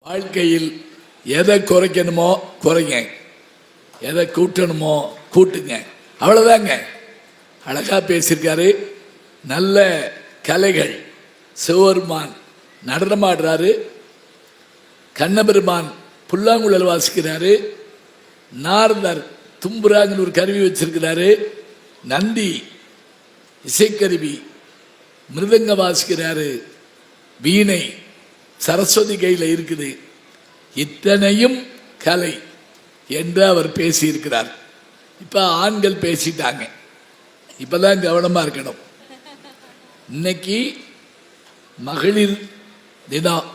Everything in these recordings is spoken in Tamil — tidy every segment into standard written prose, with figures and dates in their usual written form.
வாழ்க்கையில் எதை குறைக்கணுமோ குறைங்க, எதை கூட்டணுமோ கூட்டுங்க, அவ்வளோதாங்க. அழகா பேசியிருக்காரு. நல்ல கலைகள். சிவபெருமான் நடனமாடுறாரு, கண்ணபெருமான் புல்லாங்குழல் வாசிக்கிறாரு, நாரதர் தும்புராங்கன்னு ஒரு கருவி வச்சிருக்கிறாரு, நந்தி இசைக்கருவி மிருதங்க வாசிக்கிறாரு, வீணை சரஸ்வதி கையில் இருக்குது. இத்தனையும் கலை என்று அவர் பேசியிருக்கிறார். இப்போ ஆண்கள் பேசிட்டாங்க. இப்போதான் கவனமாக இருக்கணும். இன்னைக்கு மகளிர் தினம்,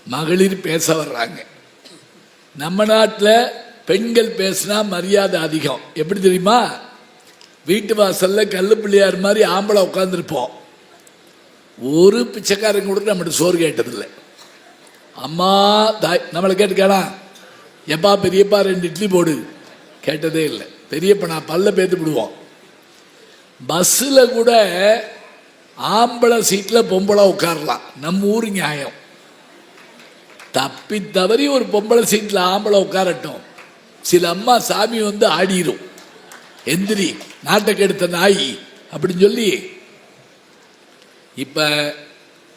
மகளிர் பேச வர்றாங்க. நம்ம நாட்டில் பெண்கள் பேசினா மரியாதை அதிகம். எப்படி தெரியுமா? வீட்டு வாசல்ல கல்லு பிள்ளையார் மாதிரி ஆம்பளை உட்காந்துருப்போம். ஒரு பிச்சைக்காரங்க கூட நம்மகிட்ட சோறு கேட்டதில்லை. அம்மா தாய் நம்மளை கேட்டுக்கானா, எப்பா பெரியப்பா 2 இட்லி போடு கேட்டதே இல்லை. பெரியப்பா நான் பல்ல பேத்து விடுவோம். பஸ்ஸில் கூட ஆம்பளை சீட்டில் பொம்பளை உட்காரலாம். நம்ம ஊர் நியாயம். தப்பி தவறி ஒரு பொம்பளை சீட்டில் ஆம்பளை உட்காரட்டும், சில அம்மா சாமி வந்து ஆடிரும். எந்திரி நாட்டை கெடுத்த நாய் அப்படின்னு சொல்லி. இப்போ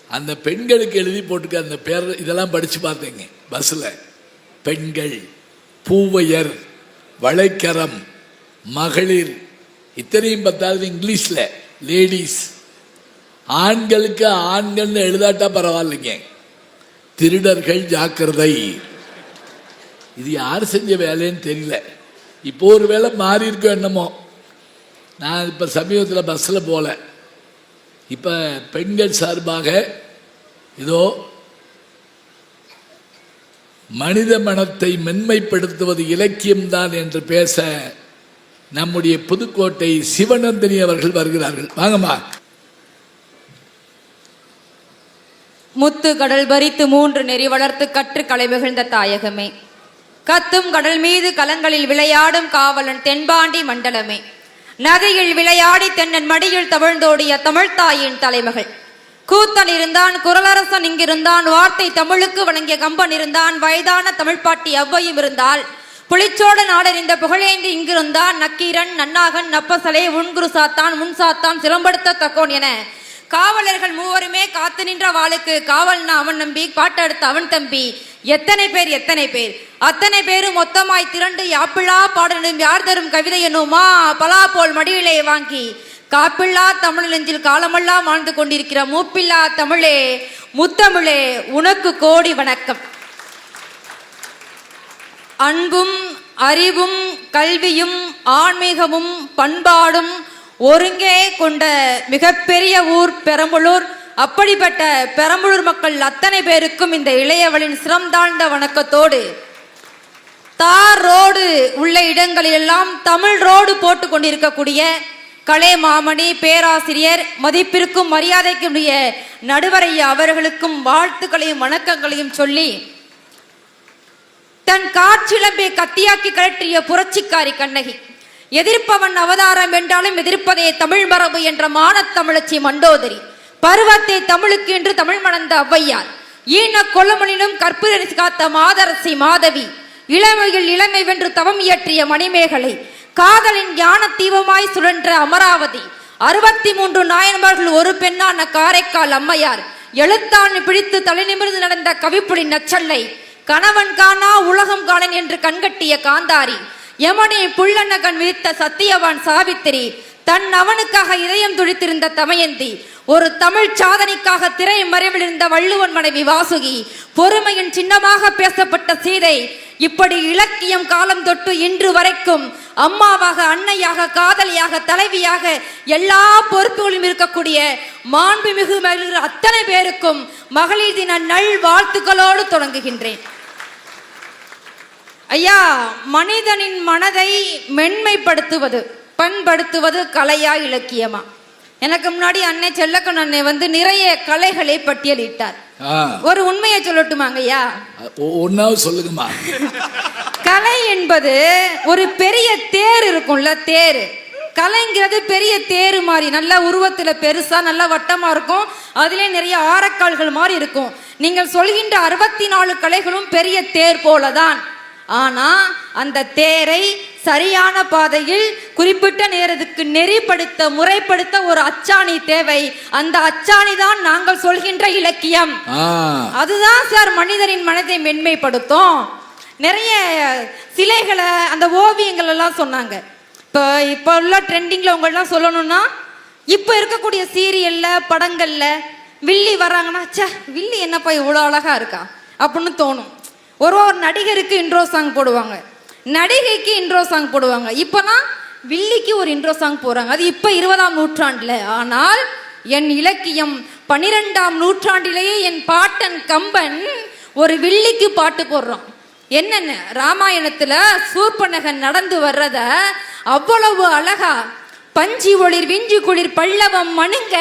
அந்த பெண்களுக்கு எழுதி போட்டுக்க அந்த பேர் இதெல்லாம் படித்து பார்த்தேங்க பஸ்ஸில். பெண்கள், பூவையர், வளைக்கரம், மகளிர், இத்தனையும் பார்த்தாலும் இங்கிலீஷில் லேடிஸ். ஆண்களுக்கு ஆண்கள்னு எழுதாட்டா பரவாயில்லைங்க. திருடர்கள் ஜாக்கிரதை. இது யார் செஞ்ச வேலைன்னு தெரியல. இப்போ ஒரு வேளை மாறி இருக்கோ என்னமோ. நான் இப்போ சமீபத்தில் பஸ்ஸில் போகல. இப்போ பெண்கள் சார்பாக இதோ மனித மனத்தை மென்மைப்படுத்துவது இலக்கியம்தான் என்று பேச நம்முடைய புதுக்கோட்டை சிவநந்தினி அவர்கள் வருகிறார்கள். வாங்கம்மா. முத்து கடல் பறித்து 3 நெறி வளர்த்து கற்று கலை மிகுந்த தாயகமே, கத்தும் கடல் மீது கலங்களில் விளையாடும் காவலன் தென்பாண்டி மண்டலமே, நதியில் விளையாடி தென்னன் மடியில் தவிழ்ந்தோடிய தமிழ்த்தாயின் தலைமகள், கூத்தன் இருந்தான், குரலரசன் இங்கிருந்தான், வார்த்தை தமிழுக்கு வழங்கிய கம்பன் இருந்தான், வயதான தமிழ்பாட்டி அவ்வையும் இருந்தால், புலிச்சோட நாடறிந்த புகழேந்தி இங்கிருந்தான், நக்கீரன், நன்னாகன், நப்பசலே, உன்குரு சாத்தான், முன் சாத்தான், சிலம்படுத்த தக்கோன் என காவலர்கள் 3 காத்து நின்ற வாளுக்கு காவல்னா அவன் நம்பி, பாட்டெடுத்த அவன் தம்பி. எத்தனை பேர் எத்தனை பேர், அத்தனை பேரும் மொத்தமாய் திரண்டு யாப்பிள்ளா பாடலும் யார் தரும் கவிதை என்னுமா பலா போல் மடியிலே வாங்கி காப்பில்லா தமிழ் நெஞ்சில் காலமெல்லாம் வாழ்ந்து கொண்டிருக்கிற மூப்பில்லா தமிழே, முத்தமிழே, உனக்கு கோடி வணக்கம். அன்பும் அறிவும் கல்வியும் ஆன்மீகமும் பண்பாடும் ஒருங்கே கொண்ட மிகப்பெரிய ஊர் பெரம்பலூர். அப்படிப்பட்ட பெரம்பலூர் மக்கள் அத்தனை பேருக்கும் இந்த இளையவளின் சிரம் தாழ்ந்த வணக்கத்தோடு, தார் ரோடு உள்ள இடங்களிலெல்லாம் தமிழ் ரோடு போட்டு கொண்டிருக்கக்கூடிய கலை மாமணி பேராசிரியர், மதிப்பிற்கும் மரியாதைக்கும் நடுவரையா அவர்களுக்கும் வாழ்த்துக்களையும் வணக்கங்களையும் சொல்லி, தன் காற்றிலம்பை கத்தியாக்கி கழற்றிய புரட்சிக்காரி கண்ணகி, எதிர்ப்பவன் அவதாரம் என்றாலும் எதிர்ப்பதே தமிழ் மரபு என்ற மானத்தமிழச்சி மண்டோதரி, பருவத்தை தமிழுக்கு என்று தமிழ் மணந்த ஔவையார், ஈன கொல்லமனிலும் கற்புரசி காத்த மாதரசி மாதவி, இளமையில் இளமை வென்று தவம் இயற்றிய மணிமேகலை, காதலின் ஞான தீபமாய் சுழன்ற அமராவதி, 63 நாயன்மார்கள் ஒரு பெண்ணான காரைக்கால் அம்மையார், எழுத்தாணி பிடித்து தலை நிமிர்ந்து நடந்த கவிப்புலி நச்சல்லை, கணவன் காணா உலகம் காணன் என்று கண்கட்டிய காந்தாரி, யமனை புள்ளன கண் விதித்த சத்தியவான் சாவித்திரி, தன் அவனுக்காக இதயம் துடித்திருந்த தமயந்தி, ஒரு தமிழ் சாதனைக்காக திரை மறைவில் இருந்த வள்ளுவன் மனைவி வாசுகி, பொறுமையின் சின்னமாக பேசப்பட்ட சீதை. இப்படி இலக்கியம் காலம் தொட்டு இன்று வரைக்கும் அம்மாவாக, அன்னையாக, காதலியாக, தலைவியாக எல்லா பொறுப்புகளும் இருக்கக்கூடிய மாண்புமிகு மகளிர் அத்தனை பேருக்கும் மகளிர் தின நல் வாழ்த்துக்களோடு தொடங்குகின்றேன். ஐயா, மனிதனின் மனதை மென்மைப்படுத்துவது, பண்படுத்துவது கலையா இலக்கியமா? எனக்கு முன்னாடி அன்னை செல்லக்கண் அன்னை வந்து நிறைய கலைகளை பட்டியலிட்டார். ஒரு உண்மையை சொல்லட்டுமாங்க ஐயா? ஒன்னாவது சொல்லுங்கம்மா. கலை என்பது ஒரு பெரிய தேர் இருக்கும்ல, தேர். கலைங்கிறது பெரிய தேரு மாதிரி, நல்ல உருவத்துல பெருசா நல்ல வட்டமா இருக்கும், அதிலே நிறைய ஆரக்கால்கள் மாதிரி இருக்கும். நீங்கள் சொல்கின்ற 64 கலைகளும் பெரிய தேர் போலதான். ஆனா அந்த தேரை சரியான பாதையில் குறிப்பிட்ட நேரத்துக்கு நெறிப்படுத்த முறைப்படுத்த ஒரு அச்சாணி தேவை. அந்த அச்சாணி தான் நாங்கள் சொல்கின்ற இலக்கியம். அதுதான் சார் மனிதரின் மனதை மென்மைப்படுத்தும். நிறைய சிலைகளை அந்த ஓவியங்கள் எல்லாம் சொன்னாங்க. இப்போ உள்ள ட்ரெண்டிங்ல உங்களெல்லாம் சொல்லணும்னா, இப்போ இருக்கக்கூடிய சீரியல்ல படங்கள்ல வில்லி வராங்கன்னா, சே வில்லி என்னப்பா இவ்வளோ அழகா இருக்கா அப்படின்னு தோணும். ஒரு நடிகருக்கு இன்ட்ரோ சாங் போடுவாங்க, நடிகைக்கு இன்ட்ரோ சாங் போடுவாங்க. இப்போனா வில்லிக்கு ஒரு இன்ட்ரோ சாங் போடுறாங்க. அது இப்போ 20ஆம் நூற்றாண்டுல. ஆனால் என் இலக்கியம் 12ஆம் நூற்றாண்டிலேயே என் பாட்டன் கம்பன் ஒரு வில்லிக்கு பாட்டு போடுறான். என்னென்ன ராமாயணத்துல சூர்பனகன் நடந்து வர்றத அவ்வளவு அழகா பஞ்சி ஒளிர் விஞ்சி குளிர் பல்லவம் மணுங்க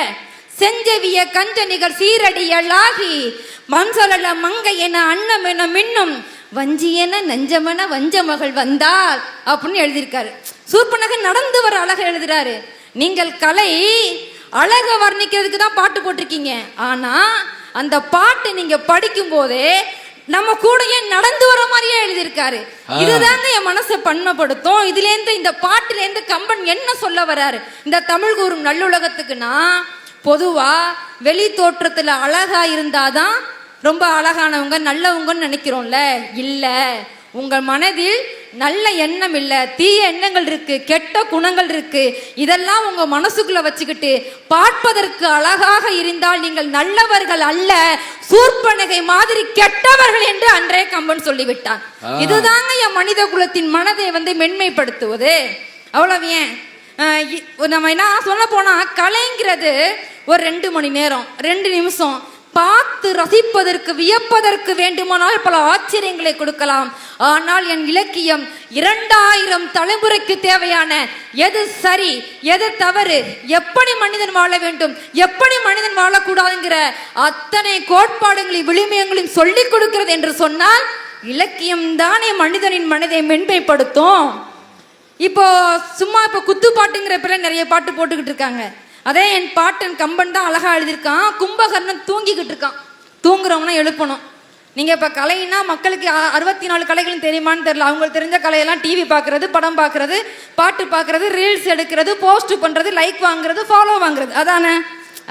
செஞ்சவிய கஞ்சனிகர் சீரடியலாகி மம்சலல மங்கை என அன்னம் என மின்னும் வஞ்சியன நஞ்சமன வஞ்ச மகள் வந்தாள் அப்படின்னு எழுதியிருக்காரு. சூர்பனகன் நடந்து வர அழகா எழுதுறாரு. நீங்கள் கலை அழக வர்ணிக்கிறதுக்கு தான் பாட்டு போட்டிருக்கீங்க. ஆனா அந்த பாட்டு நீங்க படிக்கும் போதே நம்ம கூட ஏன் நடந்து வர மாதிரியே எழுதியிருக்காரு. இதுதாங்க என் மனசை பண்ணப்படுத்தும். இதுல இருந்து இந்த பாட்டுல இருந்து கம்பன் என்ன சொல்ல வர்றாரு இந்த தமிழ் கூறும் நல்லுலகத்துக்குன்னா, பொதுவா வெளி தோற்றத்துல அழகா இருந்தாதான் ரொம்ப அழகானவங்க நல்லவங்கன்னு நினைக்கிறோம்ல. இல்ல, உங்கள் மனதில் நல்ல எண்ணம் இல்ல, தீய எண்ணங்கள் இருக்கு, கெட்ட குணங்கள் இருக்கு. இதெல்லாம் உங்க மனசுக்குள்ள வச்சுக்கிட்டு பார்ப்பதற்கு அழகாக இருந்தால் நீங்கள் நல்லவர்கள் அல்ல, சூர்பனகை மாதிரி கெட்டவர்கள் என்று அன்றே கம்பன் சொல்லிவிட்டான். இதுதாங்க என் மனித குலத்தின் மனதை மென்மைப்படுத்துவது. அவ்வளவு ஏன் நம்ம என்ன சொல்ல போனா, கலைங்கிறது ஒரு 2 மணி நேரம் 2 நிமிஷம் பார்த்து ரசிப்பதற்கு வியப்பதற்கு வேண்டுமானால் பல ஆச்சரியங்களை கொடுக்கலாம். ஆனால் என் இலக்கியம் 2000 தலைமுறைக்கு தேவையான எது சரி எது தவறு, எப்படி மனிதன் வாழ வேண்டும் எப்படி மனிதன் வாழக்கூடாதுங்கிற அத்தனை கோட்பாடுகளையும் விளிமயங்களையும் சொல்லிக் கொடுக்கிறது என்று சொன்னால் இலக்கியம் தானே மனிதனின் மனதை மென்மைப்படுத்தும். இப்போ சும்மா இப்போ குத்துப்பாட்டுங்கிற பேர்ல நிறைய பாட்டு போட்டுக்கிட்டு இருக்காங்க. அதே என் பாட்டன் கம்பன் தான் அழகா எழுதியிருக்கான். கும்பகர்ணன் தூங்கிக்கிட்டு இருக்கான், தூங்குறவனா எழுப்பணும். நீங்க இப்ப கலைன்னா மக்களுக்கு 64 கலைகளும் தெரியுமான்னு தெரியல. அவங்களுக்கு தெரிஞ்ச கலையெல்லாம் டிவி பார்க்கறது, படம் பார்க்கறது, பாட்டு பார்க்கறது, ரீல்ஸ் எடுக்கிறது, போஸ்ட் பண்றது, லைக் வாங்குறது, ஃபாலோ வாங்குறது, அதானே.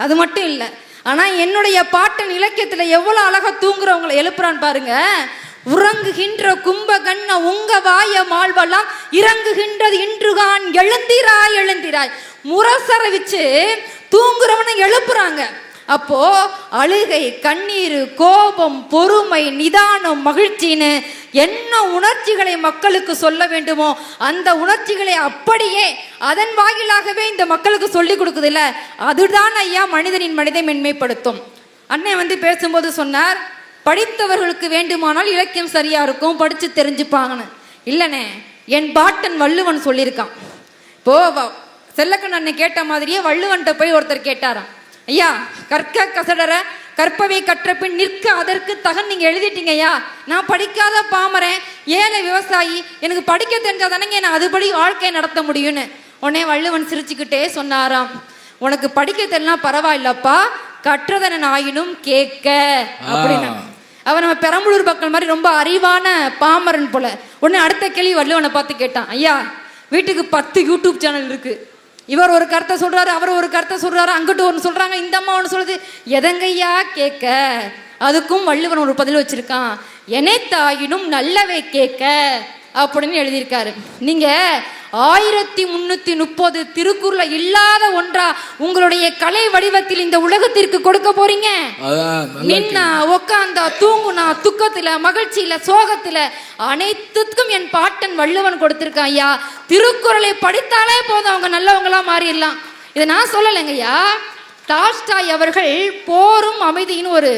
அது மட்டும் இல்லை. ஆனா என்னுடைய பாட்டன் இலக்கியத்துல எவ்வளவு அழகா தூங்குறவங்களை எழுப்புறான்னு பாருங்க. உறங்குகின்ற கும்பகண்ண உங்க வாய மால்வெல்லாம் இறங்குகின்றது இன்றுகான் எழுந்திராய் எழுந்திராய் முரசர வச்சு தூங்குறவனை எழுப்புறாங்க. அப்போ அழுகை, கண்ணீர், கோபம், பொறுமை, நிதானம், மகிழ்ச்சின்னு என்ன உணர்ச்சிகளை மக்களுக்கு சொல்ல வேண்டுமோ அந்த உணர்ச்சிகளை அப்படியே அதன் வாயிலாகவே இந்த மக்களுக்கு சொல்லி கொடுக்குது இல்ல, அதுதான் ஐயா மனிதனின் மனதை மென்மைப்படுத்தும். அண்ணன் பேசும்போது சொன்னார், படித்தவர்களுக்கு வேண்டுமானால் இலக்கியம் சரியா இருக்கும், படிச்சு தெரிஞ்சுப்பாங்கன்னு. இல்லனே, என் பாட்டன் வள்ளுவன் சொல்லியிருக்கான். இப்போ செல்லக்கண் அண்ணன் கேட்ட மாதிரியே வள்ளுவன்ட்ட போய் ஒருத்தர் கேட்டாராம், ஐயா கற்க கசடர கற்பவை கற்ற பின் நிற்க அதற்கு தகன் நீங்க எழுதிட்டீங்க ஐயா, நான் படிக்காத பாமரன் ஏழை விவசாயி, எனக்கு படிக்க தெரிஞ்சாதானங்க நான் அதுபடி வாழ்க்கையை நடத்த முடியும்னு. உடனே வள்ளுவன் சிரிச்சுக்கிட்டே சொன்னாராம், உனக்கு படிக்க தெரியலனா பரவாயில்லப்பா, கற்றதன ஆயினும் கேட்க அப்படின்னு. அவன் நம்ம பெரம்பலூர் மக்கள் மாதிரி ரொம்ப அறிவான பாமரன் போல. உடனே அடுத்த கேள்வி வள்ளுவனை பார்த்து கேட்டான், ஐயா வீட்டுக்கு 10 யூடியூப் சேனல் இருக்கு, இவர் ஒரு கருத்தை சொல்றாரு, அவர் ஒரு கருத்தை சொல்றாரு, அங்கிட்டு ஒன்று சொல்றாங்க, இந்த அம்மா ஒன்று சொல்லுது, எதங்கையா கேட்க. அதுக்கும் வள்ளுவன் ஒரு பதில் வச்சிருக்கான், எனைத்தாயினும் நல்லவை கேட்க அப்படின்னு எழுதியிருக்காரு. நீங்க 1330 திருக்குறள இல்லாத ஒன்றா உங்களுடைய கலை வடிவத்தில் இந்த உலகத்திற்கு கொடுக்க போறீங்க. நின்னா உக்காந்தா தூங்குனா துக்கத்துல மகிழ்ச்சியில சோகத்துல அனைத்துக்கும் என் பாட்டன் வள்ளுவன் கொடுத்திருக்கான் ஐயா. திருக்குறளை படித்தாலே போதும் அவங்க நல்லவங்களா மாறிடலாம். இதை நான் சொல்லலைங்க ஐயா. டால்ஸ்டாய் அவர்கள் போரும் அமைதின்னு ஒரு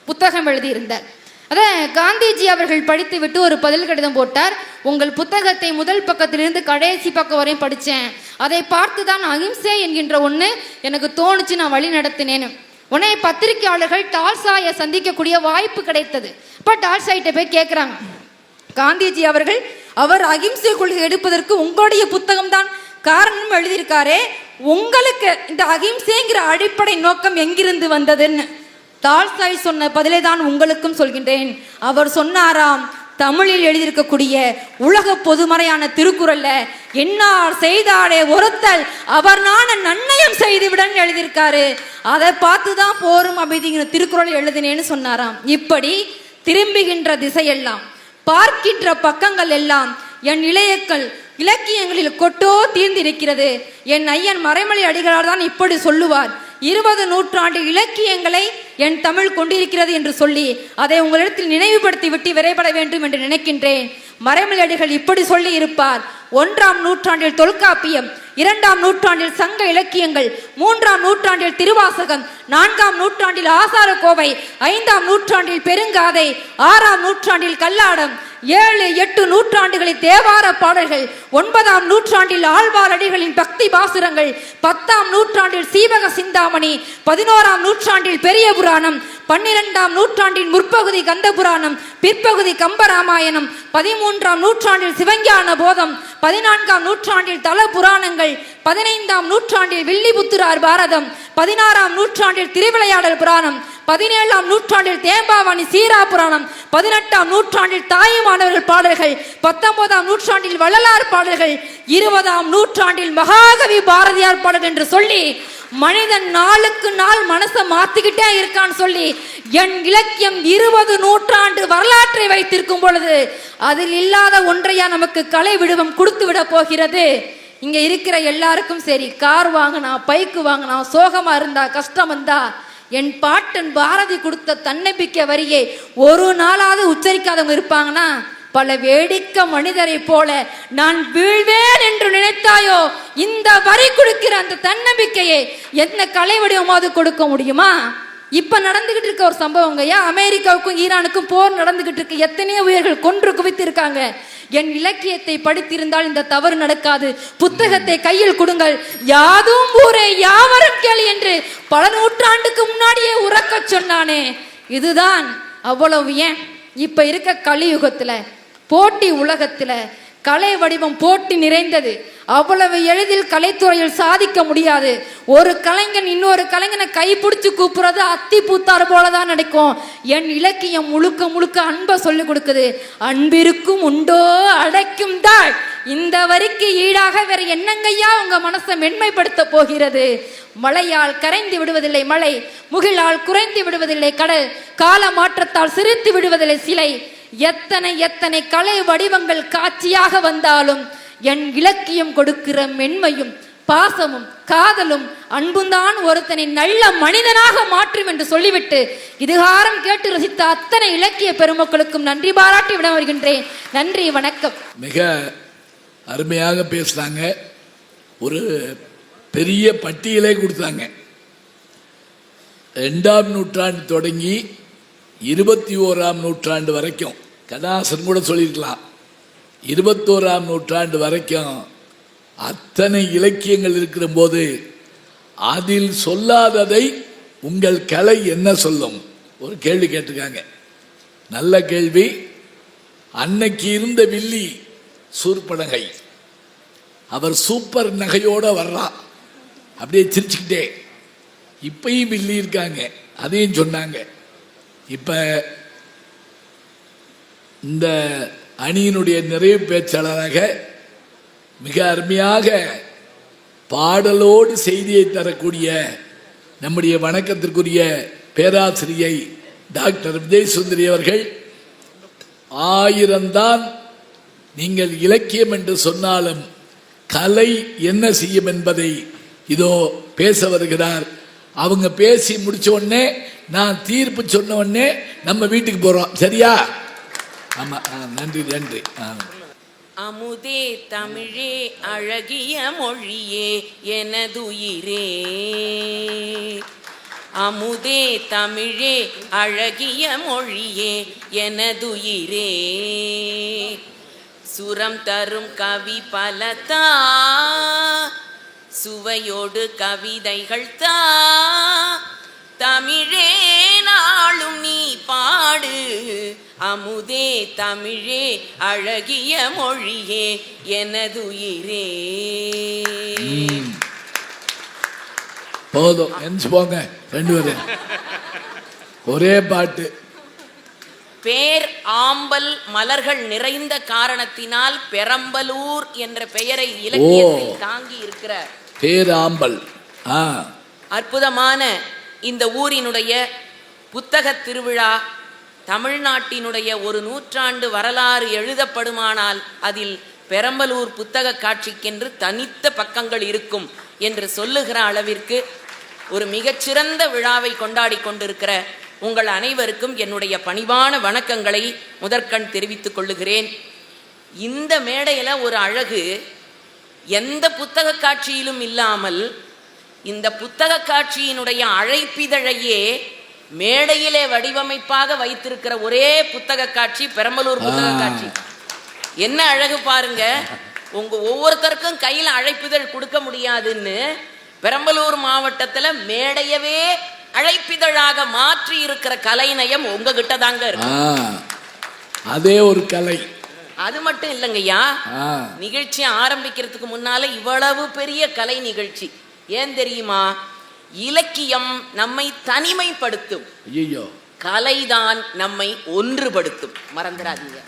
புத்தகம் எழுதியிருந்தார். அதை காந்திஜி அவர்கள் படித்து விட்டு ஒரு பதில் கடிதம் போட்டார். உங்கள் புத்தகத்தை முதல் பக்கத்திலிருந்து கடைசி பக்கம் வரையும் படித்தேன், அதை பார்த்து தான் அகிம்சை என்கின்ற ஒன்று எனக்கு தோணுச்சு, நான் வழி நடத்தினேன்னு. உடனே பத்திரிகையாளர்கள் டால்ஸ்டாயை சந்திக்கக்கூடிய வாய்ப்பு கிடைத்தது. இப்போ டால்ஸ்டாய்கிட்ட போய் கேட்குறாங்க, காந்திஜி அவர்கள் அவர் அகிம்சை கொள்கை எடுப்பதற்கு உங்களுடைய புத்தகம் தான் காரணம் எழுதியிருக்காரு. உங்களுக்கு இந்த அகிம்சைங்கிற அடிப்படை நோக்கம் எங்கிருந்து வந்ததுன்னு டால்ஸ்டாய் சொன்ன பதிலை தான் உங்களுக்கும் சொல்கின்றேன். அவர் சொன்னாராம், தமிழில் எழுதியிருக்கக்கூடிய உலக பொதுமறையான திருக்குறள்ல என்னார் செய்தாடே ஒருத்தல் அவர் நான நன்னயம் செய்துவிடன் எழுதியிருக்காரு. அதை பார்த்துதான் போரும் அப்படிங்கிற திருக்குறள் எழுதினேன்னு சொன்னாராம். இப்படி திரும்புகின்ற திசையெல்லாம் பார்க்கின்ற பக்கங்கள் எல்லாம் என் இலக்கியங்களில் கொட்டோ தீர்ந்திருக்கிறது. என் ஐயன் மறைமலை அடிகளார் தான் இப்படி சொல்லுவார், 20 நூற்றாண்டு இலக்கியங்களை என் தமிழ் கொண்டிருக்கிறது என்று சொல்லி அதை உங்களிடத்தில் நினைவுபடுத்தி விட்டு விரைபட வேண்டும் என்று நினைக்கின்றேன். மறைமலை அடிகள் இப்படி சொல்லி இருப்பார், 1ஆம் நூற்றாண்டில் தொல்காப்பியம், 2ஆம் நூற்றாண்டில் சங்க இலக்கியங்கள், 3ஆம் நூற்றாண்டில் திருவாசகம், 4ஆம் நூற்றாண்டில் ஆசார கோவை, 5ஆம் நூற்றாண்டில் பெருங்காதை, 6ஆம் நூற்றாண்டில் கல்லாடம், 7, 8 நூற்றாண்டுகளில் தேவார பாடல்கள், 9ஆம் நூற்றாண்டில் ஆழ்வாரடிகளின் பக்தி பாசுரங்கள், 10ஆம் நூற்றாண்டில் சீவக சிந்தாமணி, 11ஆம் நூற்றாண்டில் பெரிய புராணம், 12ஆம் நூற்றாண்டின் முற்பகுதி கந்த புராணம், பிற்பகுதி கம்பராமாயணம், 13ஆம் நூற்றாண்டில் சிவஞான போதம், 14ஆம் நூற்றாண்டில் தல புராணங்கள், 15ஆம் நூற்றாண்டில் வில்லிபுத்துரார் பாரதம், 16ஆம் நூற்றாண்டில் திருவிளையாடல் புராணம், 17ஆம் நூற்றாண்டில் தேம்பாவணி சீரா புராணம், 18ஆம் நூற்றாண்டில் தாயுமானவர்கள் பாடல்கள், 19ஆம் நூற்றாண்டில் வள்ளலார் பாடல்கள், 20ஆம் நூற்றாண்டில் மகாகவி பாரதியார் பாடல்கள் என்று சொல்லி மனிதன் நாளுக்கு நாள் மனசை மாத்திக்கிட்டே இருக்கான்னு சொல்லி என் இலக்கியம் 20 நூற்றாண்டு வரலாற்றை வைத்திருக்கும் பொழுது அதில் இல்லாத ஒன்றையா நமக்கு கலை விடுவம் கொடுத்து விட போகிறது. இங்க இருக்கிற எல்லாருக்கும் சரி, கார் வாங்கினா, பைக்கு வாங்கினா, சோகமா இருந்தா, கஷ்டம் வந்தா, என் பாட்டன் பாரதி கொடுத்த தன்னம்பிக்கை வரியை ஒரு நாளாவது உச்சரிக்காதவங்க இருப்பாங்கன்னா, பல வேடிக்கை மனிதரை போல நான் வீழ்வேன் என்று நினைத்தாயோ, இந்த வரி கொடுக்கிற அந்த தன்னம்பிக்கையை எந்த கலை வடிவமாவது கொடுக்க முடியுமா? இப்ப நடந்துகிட்டு இருக்க ஒரு சம்பவங்கய்யா, அமெரிக்காவுக்கும் ஈரானுக்கும் போர் நடந்துகிட்டு இருக்கு. எத்தனையோ உயிர்கள் கொன்று குவித்து இருக்காங்க. என் இலக்கியத்தை படித்திருந்தால் இந்த தவறு நடக்காது. புத்தகத்தை கையில் கொடுங்கள், யாதும் ஊரே யாவரும் கேள் என்று பல நூற்றாண்டுக்கு முன்னாடியே உறக்க சொன்னானே. இதுதான் அவ்வளவு. ஏன் இப்ப இருக்க கலியுகத்துல, போட்டி உலகத்துல கலை வடிவம் போட்டி நிறைந்தது. அவ்வளவு எளிதில் கலைத்துறையில் சாதிக்க முடியாது. ஒரு கலைஞன் இன்னொரு கலைஞனை கைப்பிடிச்சு கூப்பிடுறது அத்தி பூத்தார் போலதான் நடக்கும். என் இலக்கியம் முழுக்க முழுக்க அன்பை சொல்லிக் கொடுக்குது. அன்பிருக்கும் உண்டோ அடைக்கும் தாள். இந்த வரிக்கு ஈடாக வேற என்னங்கய்யா உங்க மனசை மென்மைப்படுத்த போகிறது? மழையால் கரைந்து விடுவதில்லை மழை, முகிலால் குறைந்து விடுவதில்லை கடல், கால மாற்றத்தால் சிரித்து விடுவதில்லை சிலை. எத்தனை எத்தனை கலை வடிவங்கள் காட்சியாக வந்தாலும் என் இலக்கியம் கொடுக்கிற மென்மையும் பாசமும் காதலும் அன்பும்தான் ஒருத்தனை நல்ல மனிதனாக மாற்றும் என்று சொல்லிவிட்டு இதுகாரம் கேட்டு ரசித்த அத்தனை இலக்கிய பெருமக்களுக்கும் நன்றி பாராட்டி விட வருகின்றேன். நன்றி, வணக்கம். மிக அருமையாக பேசினாங்க. ஒரு பெரிய பட்டியலே கொடுத்தாங்க. 2ஆம் நூற்றாண்டு தொடங்கி 21ஆம் நூற்றாண்டு வரைக்கும், கதாசன் கூட சொல்லியிருக்கலாம், 21ஆம் நூற்றாண்டு வரைக்கும் அத்தனை இலக்கியங்கள் இருக்கிற போது அதில் சொல்லாததை உங்கள் கலை என்ன சொல்லும்? ஒரு கேள்வி கேட்டிருக்காங்க. நல்ல கேள்வி. அன்னைக்கு இருந்த வில்லி சூர்பனகை, அவர் சூப்பர் நகையோட வர்றா, அப்படியே சிரிச்சுக்கிட்டே. இப்பயும் வில்லி இருக்காங்க, அதையும் சொன்னாங்க. இப்ப இந்த அணியினுடைய நிறைவு பேச்சாளராக மிக அருமையாக பாடலோடு செய்தியை தரக்கூடிய நம்முடைய வணக்கத்திற்குரிய பேராசிரியை டாக்டர் விஜயசுந்தரி அவர்கள், 1000 தான் நீங்கள் இலக்கியம் என்று சொன்னாலும் கலை என்ன செய்யும் என்பதை இதோ பேச வருகிறார். அவங்க பேசி முடிச்ச உடனே நான் தீர்ப்பு சொன்ன உடனே நம்ம வீட்டுக்கு போறோம். சரியா? ஆமா, நன்றி நன்றி. அமுதே தமிழே அழகிய மொழியே எனதுயிரே, அமுதே தமிழே அழகிய மொழியே எனதுயிரே, சுரம் தரும் கவி பலதா, சுவையோடு கவிதைகள் தா, தமிழே நாளும் நீ பாடு, அமுதே தமிழே அழகிய மொழியே எனதுயிரே. போதும் எந்திச்சு போங்க ரெண்டு பேரும் ஒரே பாட்டு. பேர் ஆம்பல் மலர்கள் நிறைந்த காரணத்தினால் பெரம்பலூர் என்ற பெயரை இலக்கியத்தில் தாங்கி இருக்கிற பேராம்பல் அற்புதமான இந்த ஊரினுடைய புத்தக திருவிழா தமிழ்நாட்டினுடைய ஒரு நூற்றாண்டு வரலாறு எழுதப்படுமானால் அதில் பெரம்பலூர் புத்தக காட்சிக்கென்று தனித்த பக்கங்கள் இருக்கும் என்று சொல்லுகிற அளவிற்கு ஒரு மிகச்சிறந்த விழாவை கொண்டாடி கொண்டிருக்கிற உங்கள் அனைவருக்கும் என்னுடைய பணிவான வணக்கங்களை முதற்கண் தெரிவித்துக் கொள்ளுகிறேன். இந்த மேடையில் ஒரு அழகு எந்த புத்தக காட்சியிலும் இல்லாமல் இந்த புத்தக காட்சியினுடைய அழைப்பிதழையே மேடையிலே வடிவமைப்பாக வைத்திருக்கிற ஒரே புத்தக காட்சி பெரம்பலூர் புத்தக காட்சி. என்ன அழகு பாருங்க. உங்க ஒவ்வொருத்தருக்கும் கையில் அழைப்பிதழ் கொடுக்க முடியாதுன்னு பெரம்பலூர் மாவட்டத்தில் மேடையவே அழைப்பிதழாக மாற்றி இருக்கிற கலைநயம் உங்ககிட்ட தாங்க இருக்கு. அதே ஒரு கலை. அது மட்டும் இல்லைங்கய்யா, நிகழ்ச்சி ஆரம்பிக்கிறதுக்கு முன்னால இவ்வளவு பெரிய கலை நிகழ்ச்சி ஏன் தெரியுமா? இலக்கியம் நம்மை தனிமைப்படுத்தும், கலைதான் நம்மை ஒன்றுபடுத்தும். மறந்துடாதீங்க.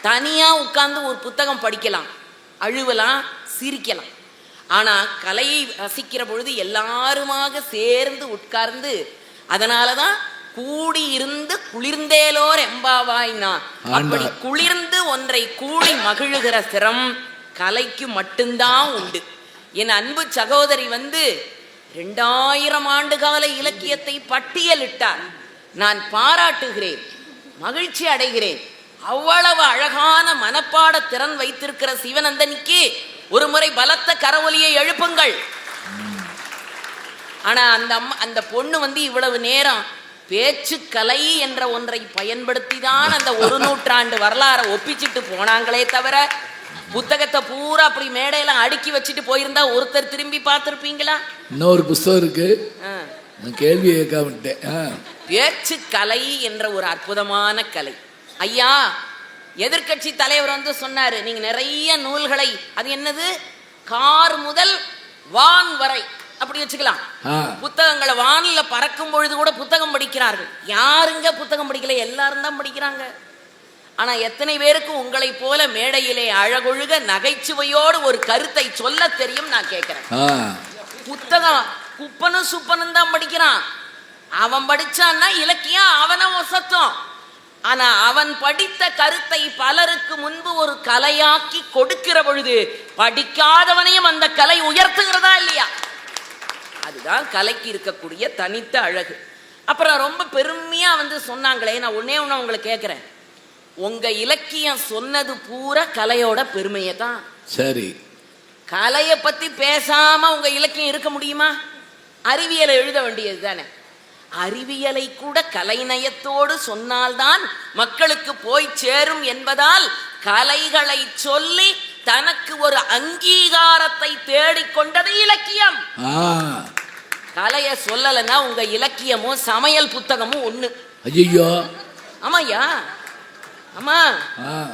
தனியா உட்கார்ந்து ஒரு புத்தகம் படிக்கலாம், அழுவலாம், சிரிக்கலாம். ஆனா கலையை ரசிக்கிற பொழுது எல்லாருமாக சேர்ந்து உட்கார்ந்து, அதனாலதான் கூடி இருந்து குளிர்ந்தேலோர் எம்பாவாய்னா, அப்படி குளிர்ந்து ஒன்றை கூடி மகிழுகிற சிரம் கலைக்கு மட்டும்தான் உண்டு. என் அன்பு சகோதரி 2000 ஆண்டு கால இலக்கியத்தை பட்டியலிட்டார். நான் பாராட்டுகிறேன், மகிழ்ச்சி அடைகிறேன். அவ்வளவு அழகான மனப்பாட திறன் வைத்திருக்கிற சிவநந்தனிக்கு ஒரு முறை பலத்த கரவொலியை எழுப்புங்கள். ஆனா அந்த பொண்ணு இவ்வளவு நேரம் பேச்சு கலை என்ற ஒன்றை பயன்படுத்தி தான் அந்த ஒரு நூற்றாண்டு வரலாறை ஒப்பிச்சுட்டு போனாங்களே தவிர புத்தகத்தை பூரா அப்படி மேடையில அடுக்கி வச்சுட்டு போயிருந்தா ஒருத்தர் திரும்பி பார்த்திருப்பீங்களா? இன்னொரு புத்தகம் இருக்கு, கேள்வி கேட்க. பேச்சு கலை என்ற ஒரு அற்புதமான கலை. ஐயா எதிர்கட்சி தலைவர் சொன்னாரு, நீங்க நிறைய நூல்களை, அது என்னது, கார் முதல் வான் வரை அப்படி வச்சுக்கலாம், புத்தகங்களை வானில பறக்கும் பொழுது கூட புத்தகம் படிக்கிறார்கள். யாருங்க புத்தகம் படிக்கல? எல்லாரும் தான் படிக்கிறாங்க. ஆனா எத்தனை பேருக்கு உங்களை போல மேடையிலே அழகொழுக நகைச்சுவையோடு ஒரு கருத்தை சொல்ல தெரியும்? நான் கேட்கிறேன். புத்தகம் குப்பனும் சுப்பனும் தான் படிக்கிறான். அவன் படிச்சான்னா இலக்கியம் அவனை ஒசத்தும். ஆனா அவன் படித்த கருத்தை பலருக்கு முன்பு ஒரு கலையாக்கி கொடுக்கிற பொழுது படிக்காதவனையும் அந்த கலை உயர்த்துகிறதா இல்லையா? அதுதான் கலைக்கு இருக்கக்கூடிய தனித்த அழகு. அப்புறம் ரொம்ப பெருமையா சொன்னாங்களே, நான் ஒன்னே ஒன்று உங்களை கேட்கிறேன், உங்க இலக்கியம் சொன்னது பூரா கலையோட பெருமையை தான். சரி, கலையை பத்தி பேசாம உங்க இலக்கியம் இருக்க முடியுமா? அறிவியலை எழுத வேண்டியது தானே. அறிவியலை கூட கலைநயத்தோடு சொன்னால்தான் மக்களுக்கு போய் சேரும் என்பதால் கலைகளை சொல்லி தனக்கு ஒரு அங்கீகாரத்தை தேடிக்கொண்டது இலக்கியம். கலைய சொல்லலைன்னா உங்க இலக்கியமும் சமையல் புத்தகமும் ஒண்ணு. ஐயோ, ஆமாய்யா, ஆமா,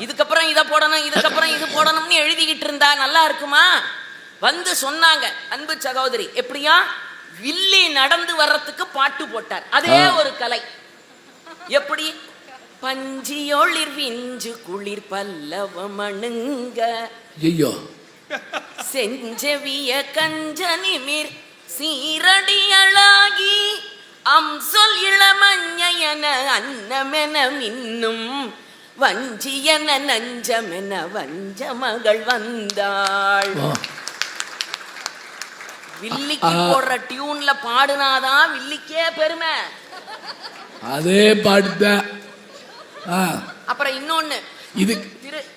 இதுக்கப்புறம் இதை போடணும், இதுக்கப்புறம் இது போடணும்னு எழுதிக்கிட்டு இருந்தா நல்லா இருக்குமா? சொன்னாங்க அன்பு சகோதரி, எப்படியா வில்லி நடந்து வர்றதுக்கு பாட்டு போட்டார். அதே ஒரு கலை. எப்படி? பஞ்சியொளிர் விஞ்சு குளிர் பல்லவமணுங்க, செஞ்சவிய கஞ்சனிமிர் சீரடியளாகி அம்சொல் இளமஞ்சயன அன்னமென மின்னும் வஞ்சியன நஞ்சமென வஞ்ச மகள் வந்தாள். வில்லிக்கு போடுற டியூன்ல பாடுனாதான் வில்லிக்கே பெருமை. அதே பாடுதான். அப்புறம் இன்னொன்னு,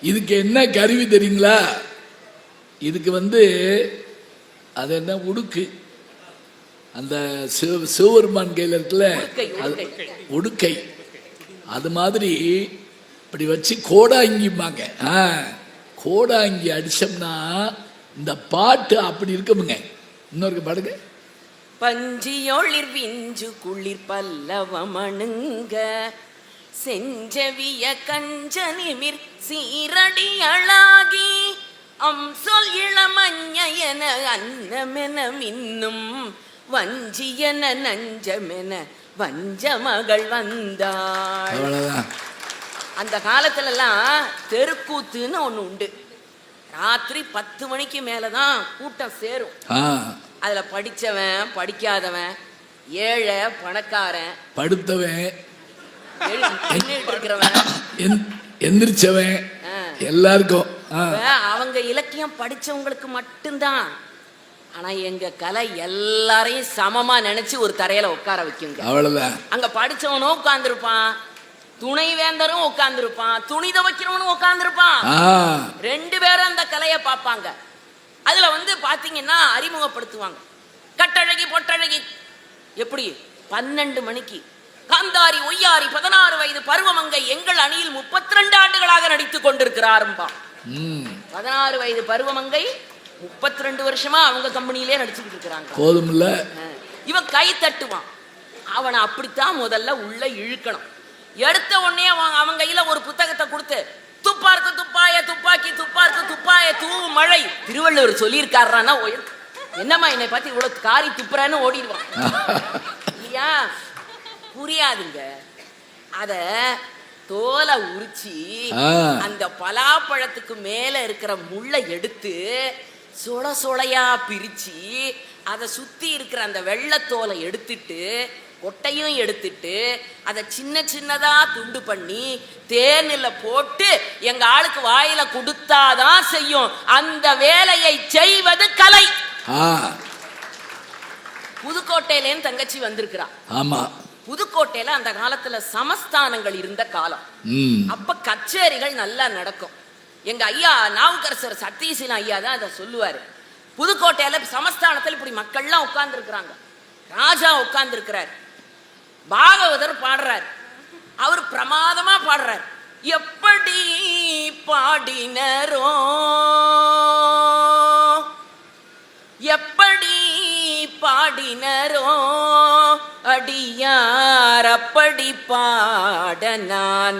இதுக்கு என்ன கருவி தெரியுங்களா? இதுக்கு அது என்ன உடுக்கு, அந்த சிவபெருமான் கையில் இருக்குல்ல உடுக்கை, அது மாதிரி இப்படி வச்சு கோடாங்கிம்பாங்க. கோடாங்கி அடிச்சோம்னா இந்த பாட்டு அப்படி இருக்குமுங்க. இன்னொரு பாடுங்க. பஞ்சியொளிர் விஞ்சு குளிர் பல்லவமணுங்க, செஞ்சவிய கஞ்சனிமிர் சீரடி அழாகி சொல் இளமஞ்சயன அன்னமென மின்னும் வஞ்சியன நஞ்சமென வஞ்ச மகள் வந்தாள். அவ்வளவுதான். அந்த காலத்துல எல்லாம் தெருக்கூத்துன்னு ஒண்ணு உண்டு. ராத்திரி 10 மணிக்கு மேலதான் கூட்டம் சேரும். அதுல படிச்சவன் படிக்காதவன், ஏழை பணக்காரன், படுத்தவன் இருக்கிறவன், எந்திரிச்சவன், எல்லாருக்கும். அவங்க இலக்கியம் படிச்சவங்களுக்கு மட்டும்தான். ஆனா எங்க கலை எல்லாரையும் சமமா நினைச்சு ஒரு தரையில உட்கார வைக்குங்க. அவ்வளவுதான். அங்க படிச்சவனும் உட்கார்ந்துருப்பான், துணை வேந்தரும் உட்கார்ந்துருப்பான், துணி துவைக்கிறவனும் உட்கார்ந்துருப்பான். 2 பேரும் அந்த கலையை பார்ப்பாங்க. அதுல பாத்தீங்கன்னா அறிமுகப்படுத்துவாங்க. கட்டழகி பொட்டழகி எப்படி 12 மணிக்கு காந்தாரி ஒய்யாரி 16 வயது பருவமங்கை எங்கள் அணியில் 32 ஆண்டுகளாக நடித்துக் கொண்டிருக்கிறாரும்பா. 16 வயது பருவமங்கை 32 வருஷமா அவங்க கம்பெனியிலே நடிச்சுக்கிட்டு இருக்கிறாங்க. போதும்ல. இவன் கை தட்டுவான். அவனை அப்படித்தான் முதல்ல உள்ள இழுக்கணும். எடுத்த உடனே அவன் கையில ஒரு புத்தகத்தை கொடுத்து துப்பார்க்கு துப்பாய துப்பாக்கி துப்பார்க்கு துப்பாய தூ மழை திருவள்ளுவர் சொல்லியிருக்காருன்னா என்னம்மா என்னை பத்தி இவ்வளவு காரி துப்புறான்னு ஓடிடுவான் இல்லையா? புரியாதுங்க. அத தோலை உரிச்சி அந்த பலாப்பழத்துக்கு மேல இருக்கிற முள்ளை எடுத்து சொல சொலையா பிரிச்சு அதை சுத்தி இருக்கிற அந்த வெள்ளத்தோலை எடுத்துட்டு கொட்டையும் எடுத்துட்டு அதை சின்ன சின்னதா துண்டு பண்ணி தேனில போட்டு எங்க ஆளுக்கு வாயில கொடுத்தாதான் செய்யும். அந்த வேலையை செய்வது கலை. புதுக்கோட்டையிலேன்னு தங்கச்சி வந்திருக்கிறா. ஆமா, புதுக்கோட்டையில அந்த காலத்துல சமஸ்தானங்கள் இருந்த காலம். அப்ப கச்சேரிகள் நல்லா நடக்கும். எங்க ஐயா நாவுக்கரசர் சத்தியசீலன் ஐயா தான் அதை சொல்லுவாரு. புதுக்கோட்டையில சமஸ்தானத்தில் இப்படி மக்கள்லாம் உட்கார்ந்து இருக்கிறாங்க. ராஜா உட்கார்ந்து இருக்கிறார். பாகவதர் பாடுறார். அவர் பிரமாதமா பாடுறார். எப்படி பாடினரோ எப்படி பாடினரோ அடியார் அப்படி பாட நான்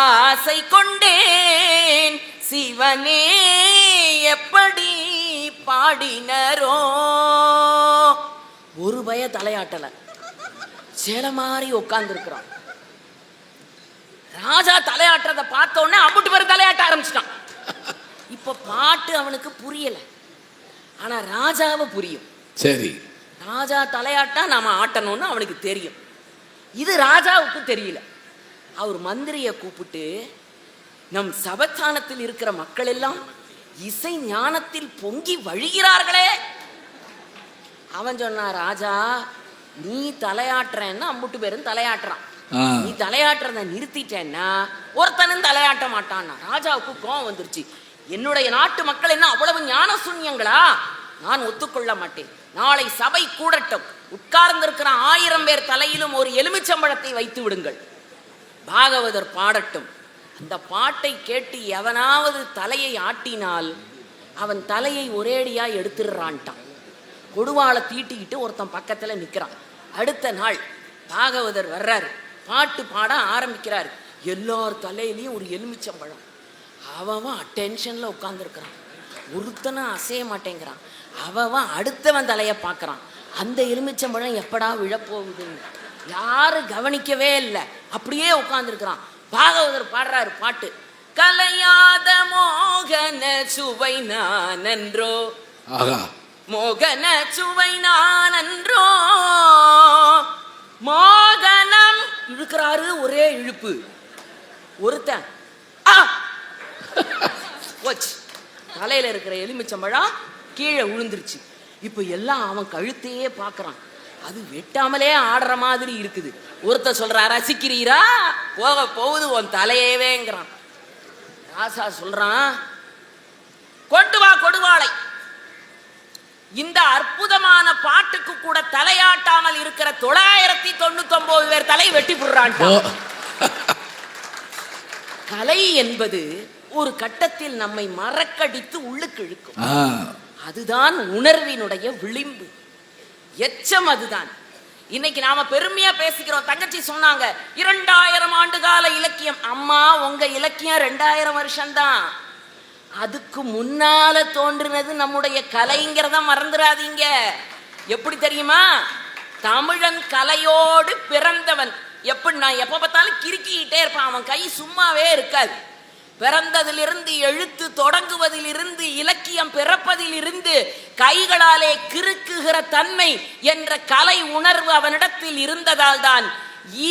ஆசை கொண்டேன் சிவனே எப்படி பாடினரோ. ஒரு பய தலையாட்டல, சேல மாதிரி உட்கார்ந்து இருக்கிறான். ராஜா தலையாட்டுறத பார்த்த உடனே அம்புட்டு பேர் தலையாட்ட ஆரம்பிச்சிட்டான். இப்ப பாட்டு அவனுக்கு புரியல, ஆனா ராஜாவை புரியும். சரி, ராஜா தலையாட்டா நாம ஆட்டணும்னு அவனுக்கு தெரியும். இது ராஜாவுக்கு தெரியல. அவர் மந்திரியை கூப்பிட்டு, நம் சபஸ்தானத்தில் இருக்கிற மக்கள் எல்லாம் இசை ஞானத்தில் பொங்கி வழிகிறார்களே. அவன் சொன்னா, ராஜா நீ தலையாட்டுறன்னா அம்புட்டு பேரும் தலையாட்டுறான், நீ தலையாட்டுறத நிறுத்திட்டேன்னா ஒருத்தனும் தலையாட்ட மாட்டான்னா. ராஜாவுக்கு கோபம் வந்துருச்சு. என்னுடைய நாட்டு மக்கள் என்ன அவ்வளவு ஞான சூன்யங்களா? நான் ஒத்துக்கொள்ள மாட்டேன். நாளை சபை கூடட்டும். உட்கார்ந்திருக்கிற 1000 பேர் தலையிலும் ஒரு எலுமிச்சம்பழத்தை வைத்து விடுங்கள். பாகவதர் பாடட்டும். அந்த பாட்டை கேட்டு எவனாவது தலையை ஆட்டினால் அவன் தலையை ஒரேடியா எடுத்துடுறான்ட்டான். கொடுவாளை தீட்டிக்கிட்டு ஒருத்தன் பக்கத்துல நிக்கிறான். அடுத்த நாள் பாகவதர் வர்றாரு, பாட்டு பாட ஆரம்பிக்கிறாரு. எல்லார் தலையிலையும் ஒரு எலுமிச்சம்பழம். அவன் அட்டென்ஷன்ல உட்கார்ந்துருக்கிறான். ஒருத்தனும் அசைய மாட்டேங்கிறான். அவன் அடுத்தவன் தலைய பார்க்கறான். அந்த எலுமிச்சம்பழம் எப்படா விழப்போகுதுன்னு யாரு கவனிக்கவே இல்லை. அப்படியே உட்கார்ந்துருக்கிறான். பாகவதர் பாடுறாரு பாட்டு. கலையாத மோகன சுவை நானன்றோ, மோகன சுவை நானன்றோ, மோகனம் இழுக்கிறாரு. ஒரே இழுப்பு. ஒருத்தன் போச்சு, தலையில இருக்கிற எலுமிச்சம்பழம் கீழே விழுந்துருச்சு. இப்ப எல்லாம் அவன் கழுத்தையே பாக்குறான். அது வெட்டாமலே ஆடுற மாதிரி இருக்குது. ஒருத்த சொல்றா, ரசிக்கிறீரா? போக போகுது உன் தலையவேங்கிறான். ராசா சொல்றான், கொண்டு வா கொடுவாளை. இந்த அற்புதமான பாட்டுக்கு கூட தலையாட்டாமல் இருக்கிற 999 பேர் தலை வெட்டி போடுறான். கலை என்பது ஒரு கட்டத்தில் நம்மை மறக்கடித்து உள்ளுக்கு இழுக்கும். அதுதான் உணர்வினுடைய விளிம்பு, எச்சம். அதுதான் இன்னைக்கு நாம பெருமையா பேசிக்கிறோம். தங்கச்சி சொன்னாங்க 2000 ஆண்டு கால இலக்கியம். அம்மா, உங்க இலக்கியம் 2000 வருஷம்தான். அதுக்கு முன்னால தோன்றினது நம்முடைய கலைங்கிறத மறந்துடாதீங்க. எப்படி தெரியுமா? தமிழன் கலையோடு பிறந்தவன். எப்படி நான் எப்ப பார்த்தாலும் கிறுக்கிட்டே இருப்பான், அவன் கை சும்மாவே இருக்காது. பிறந்ததிலிருந்து, எழுத்து தொடங்குவதிலிருந்து, இலக்கியம் பிறப்பதிலிருந்து கைகளாலே கிறுக்குகிற தன்மை என்ற கலை உணர்வு அவனிடத்தில் இருந்ததால் தான்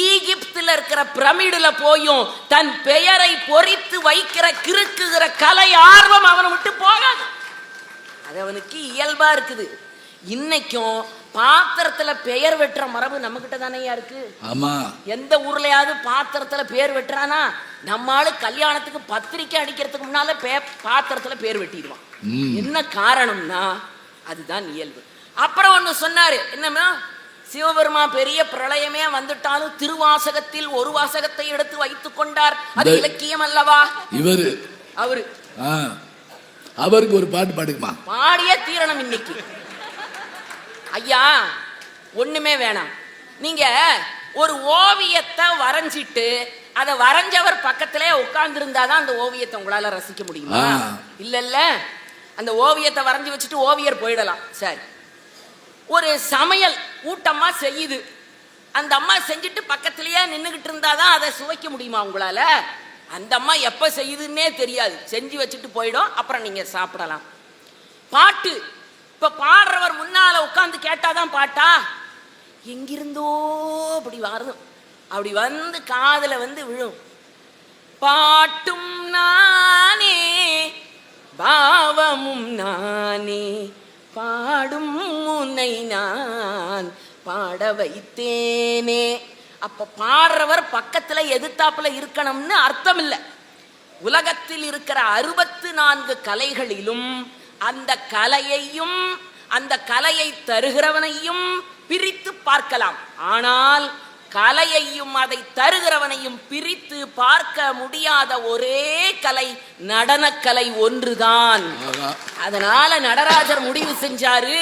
ஈகிப்தில் இருக்கிற பிரமிடுல போயும் தன் பெயரை பொறித்து வைக்கிற கிறுக்குகிற கலை ஆர்வம் அவனை விட்டு போகாது. அது அவனுக்கு இயல்பா இருக்குது. இன்னைக்கும் பாத்திரத்துல பெயர் வெட்டுற மரபு நம்ம கிட்ட தானேயா இருக்கு. ஆமா. எந்த ஊர்லயாவது பாத்திரத்துல பேர் வெட்டுறானா? நம்மால கல்யாணத்துக்கு பத்திரிக்கை அடிக்கிறதுக்கு முன்னால பாத்திரத்துல பேர் வெட்டிடுவான். என்ன காரணம்னா அதுதான் இயல்பு. அப்புறம் ஒண்ணு சொன்னாரு, என்னன்னா சிவபெருமா பெரிய பிரளயமே வந்துட்டாலும் திருவாசகத்தில் ஒரு வாசகத்தை எடுத்து வைத்துக் கொண்டார். அது இலக்கியம் அல்லவா? அவருக்கு ஒரு பாட்டு பாடுமா? பாடிய தீரணம். இன்னைக்கு ஐயா ஒண்ணுமே வேணாம். நீங்க ஒரு ஓவியத்தை வரைஞ்சிட்டு அதை வரைஞ்சவர் பக்கத்திலே உட்கார்ந்து இருந்தாதான் அந்த ஓவியத்தை உங்களால ரசிக்க முடியுமா? இல்ல அந்த ஓவியத்தை வரைஞ்சி வச்சுட்டு ஓவியர் போயிடலாம். சரி, ஒரு சமையல் ஊட்டம்மா செய்யுது, அந்த அம்மா செஞ்சுட்டு பக்கத்திலேயே நின்றுகிட்டு இருந்தாதான் அதை சுவைக்க முடியுமா உங்களால? அந்த அம்மா எப்ப செய்யுதுன்னே தெரியாது, செஞ்சு வச்சுட்டு போயிடும், அப்புறம் நீங்க சாப்பிடலாம். பாட்டு, இப்ப பாடுறவர் முன்னால உட்கார்ந்து கேட்டாதான் பாட்டா? எங்கிருந்தோ அப்படி வரும், அப்படி வந்து காதுல வந்து விழும். பாட்டும் நானே பாவமும் நானே பாடும் உன்னை நான் பாட வைத்தேனே. அப்ப பாடுறவர் பக்கத்துல எதிர்த்தாப்புல இருக்கணும்னு அர்த்தம் இல்லை. உலகத்தில் இருக்கிற 64 கலைகளிலும் அந்த கலையையும் அந்த கலையை தருகிறவனையும் பிரித்து பார்க்கலாம். ஆனால் கலையையும் அதை தருகிறவனையும் பிரித்து பார்க்க முடியாத ஒரே கலை நடனக்கலை ஒன்றுதான். அதனால நடராஜர் முடிவு செஞ்சாரு,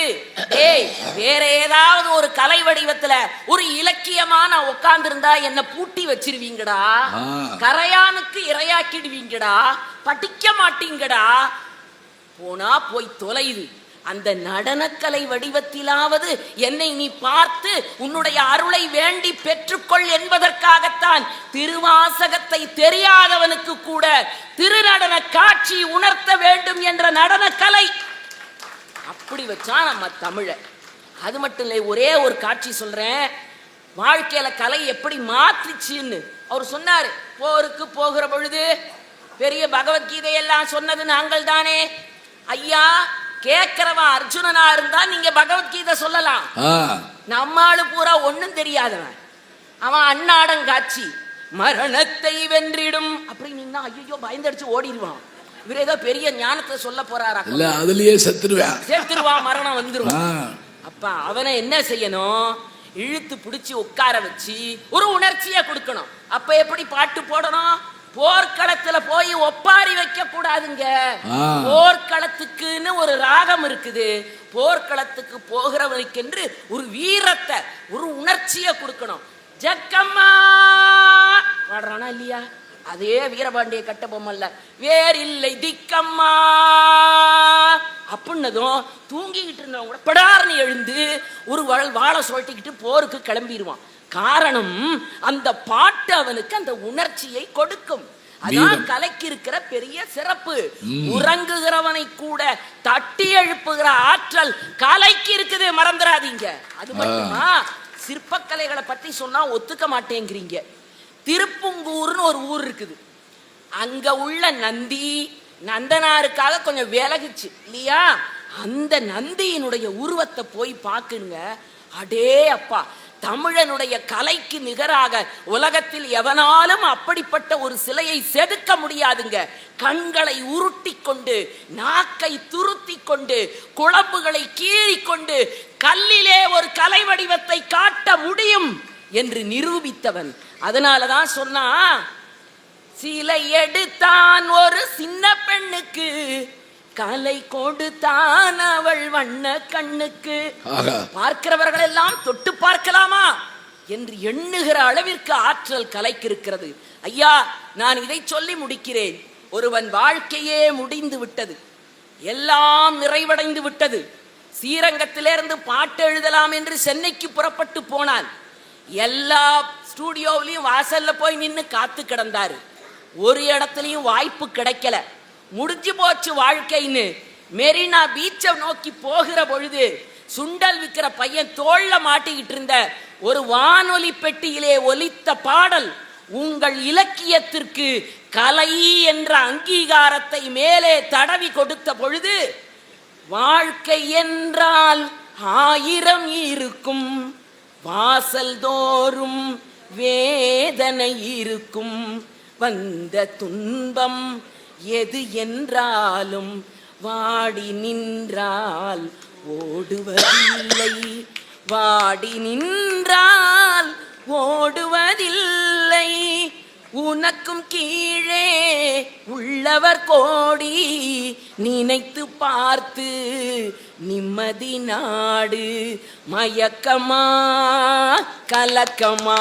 வேற ஏதாவது ஒரு கலை வடிவத்துல ஒரு இலக்கியமான உட்கார்ந்து இருந்தா என்ன பூட்டி வச்சிருவீங்கடா, கரையானுக்கு இரையாக்கிடுவீங்கடா, படிக்க மாட்டீங்கடா, போனா போய் தொலைது. அந்த நடனக்கலை வடிவத்திலாவது என்னை நீ பார்த்து உன்னுடைய அருளை வேண்டி பெற்றுக்கொள் என்பதற்காகத்தான் திருவாசகத்தை தெரியாதவனுக்கு கூட திருநடன காட்சி உணர்த்த வேண்டும் என்ற நடனக்கலை அப்படி வச்சா நம்ம தமிழ. அது மட்டும் இல்லை, ஒரே ஒரு காட்சி சொல்றேன், வாழ்க்கையில கலை எப்படி மாற்றிச்சுன்னு அவர் சொன்னாரு. போருக்கு போகிற பொழுது பெரிய பகவத்கீதையெல்லாம் சொன்னது நாங்கள் தானே ஐயா. கேட்கிறவன் அர்ஜுனனா இருந்தா நீங்க பகவத்கீதை சொல்லலாம். நம்மாளு பூரா ஒண்ணும் தெரியாதவன், அவன் அன்னாடங்காட்சி மரணத்தை வென்றிடும் அப்படின்னா ஐயோ பயந்தடிச்சு ஓடிடுவான். இவர் ஏதோ பெரிய ஞானத்தை சொல்ல போறாரா? அதுலயே செத்துருவான், மரணம் வந்துரும். அப்ப அவனை என்ன செய்யணும்? இழுத்து பிடிச்சி உட்கார வச்சு ஒரு உணர்ச்சியை கொடுக்கணும். அப்ப எப்படி பாட்டு போடணும்? போர்க்களத்துல போய் ஒப்பாரி வைக்க கூடாதுங்க. போர்க்களத்துக்குன்னு ஒரு ராகம் இருக்குது. போர்க்களத்துக்கு போகிறவனுக்கு என்று ஒரு வீரத்தை, ஒரு உணர்ச்சியை கொடுக்கணும். ஜக்கம்மா பாடுறானா இல்லையா? அதே வீரபாண்டிய கட்டபொம்மல்ல வேறில்லை திக்கம்மா அப்படின்னதும் தூங்கிக்கிட்டு இருந்தவங்க கூட படார்னு எழுந்து ஒரு வாழை சொல்லிக்கிட்டு போருக்கு கிளம்பிடுவான். காரணம், அந்த பாட்டு அவனுக்கு அந்த உணர்ச்சியை கொடுக்கும். அதான் கலைக்கு இருக்கிற பெரிய சிறப்பு. உறங்குகிறவனை கூட தட்டி எழுப்புகிற ஆற்றல் கலைக்கு இருக்குது, மறந்துடாதீங்க. அது மட்டுமா, சிற்பக்கலைகளை பத்தி சொன்னா ஒத்துக்க மாட்டேங்கிறீங்க. திருப்புங்கூர்னு ஒரு ஊர் இருக்குது. அங்க உள்ள நந்தி நந்தனாருக்காக கொஞ்சம் விலகுச்சு இல்லையா? அந்த நந்தியினுடைய உருவத்தை போய் பாக்குங்க. அடே அப்பா, தமிழனுடைய கலைக்கு நிகராக உலகத்தில் எவனாலும் அப்படிப்பட்ட ஒரு சிலையை செதுக்க முடியாதுங்க. கண்களை உருட்டி கொண்டு, நாக்கை துருத்தி கொண்டு, குழம்புகளை கீறி கொண்டு கல்லிலே ஒரு கலை வடிவத்தை காட்ட முடியும் என்று நிரூபித்தவன். அதனாலதான் சொன்னா, சிலை எடுத்தான் ஒரு சின்ன பெண்ணுக்கு கலை கொடுத்தான் அவள் வண்ண கண்ணுக்கு. ஆகா. பார்க்கிறவர்கள் எல்லாம் தொட்டு பார்க்கலாமா என்று எண்ணுகிற அளவிற்கு ஆற்றல் கலைக்கு இருக்கிறது. ஐயா, நான் இதை சொல்லி முடிக்கிறேன். ஒருவன் வாழ்க்கையே முடிந்து விட்டது, எல்லாம் நிறைவடைந்து விட்டது. ஸ்ரீரங்கத்திலிருந்து பாட்டு எழுதலாம் என்று சென்னைக்கு புறப்பட்டு போனான். எல்லா ஸ்டூடியோவிலையும் வாசல்ல போய் நின்று காத்து கிடந்தாரு. ஒரு இடத்துலயும் வாய்ப்பு கிடைக்கல. முடிஞ்சு போச்சு வாழ்க்கைன்னு மெரினா பீச்சை நோக்கி போகிற பொழுது சுண்டல் விற்கிற பையன் தோள்ல மாட்டிக்கிட்டு இருந்த ஒரு வானொலி பெட்டியிலே ஒலித்த பாடல் உங்கள் இலக்கியத்திற்கு கலை என்ற அங்கீகாரத்தை மேலே தடவி கொடுத்த பொழுது, வாழ்க்கை என்றால் 1000 இருக்கும், வாசல் தோறும் வேதனை இருக்கும், வந்த துன்பம் எது என்றாலும் வாடி நின்றால் ஓடுவதில்லை, வாடி நின்றால் ஓடுவதில்லை, உனக்கும் கீழே உள்ளவர் கோடி, நினைத்து பார்த்து நிம்மதி நாடு, மயக்கமா கலக்கமா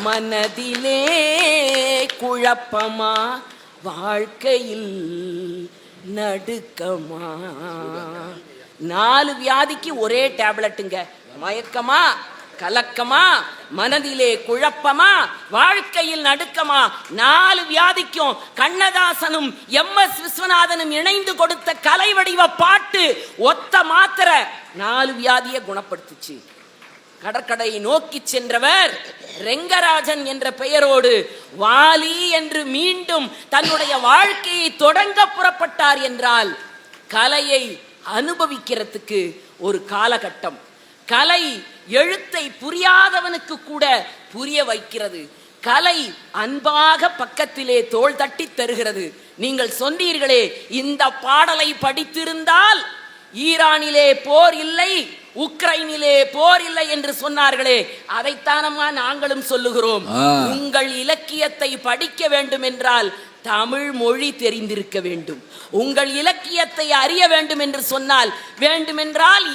மனதிலே குழப்பமா, வாழ்க்கையில் நடுக்கமா. 4 வியாதிக்கு ஒரே டேப்லெட்டுங்க. மயக்கமா கலக்கமா மனதிலே குழப்பமா வாழ்க்கையில் நடுக்கமா. 4 வியாதிக்கும் கண்ணதாசனும் MS விஸ்வநாதனும் இணைந்து கொடுத்த கலை வடிவ பாட்டு ஒத்த மாத்திரை 4 வியாதியை குணப்படுத்துச்சு. கடற்கரையை நோக்கி சென்றவர் ரெங்கராஜன் என்ற பெயரோடு வாலி என்று மீண்டும் தன்னுடைய வாழ்க்கையை தொடங்க புறப்பட்டார் என்றால், கலையை அனுபவிக்கிறதுக்கு ஒரு காலகட்டம். கலை எழுத்தை புரியாதவனுக்கு கூட புரிய வைக்கிறது. கலை அன்பாக பக்கத்திலே தோள் தட்டி தருகிறது. நீங்கள் சொன்னீர்களே, இந்த பாடலை படித்திருந்தால் ஈரானிலே போர் இல்லை, உக்ரைனிலே போர் இல்லை என்று சொன்னார்களே, அதைத்தானம்மா நாங்களும் சொல்லுகிறோம். உங்கள் இலக்கியத்தை படிக்க வேண்டும் என்றால் தமிழ் மொழி தெரிந்திருக்க வேண்டும். உங்கள் இலக்கியத்தை அறிய வேண்டும் என்று சொன்னால் வேண்டுமென்றால்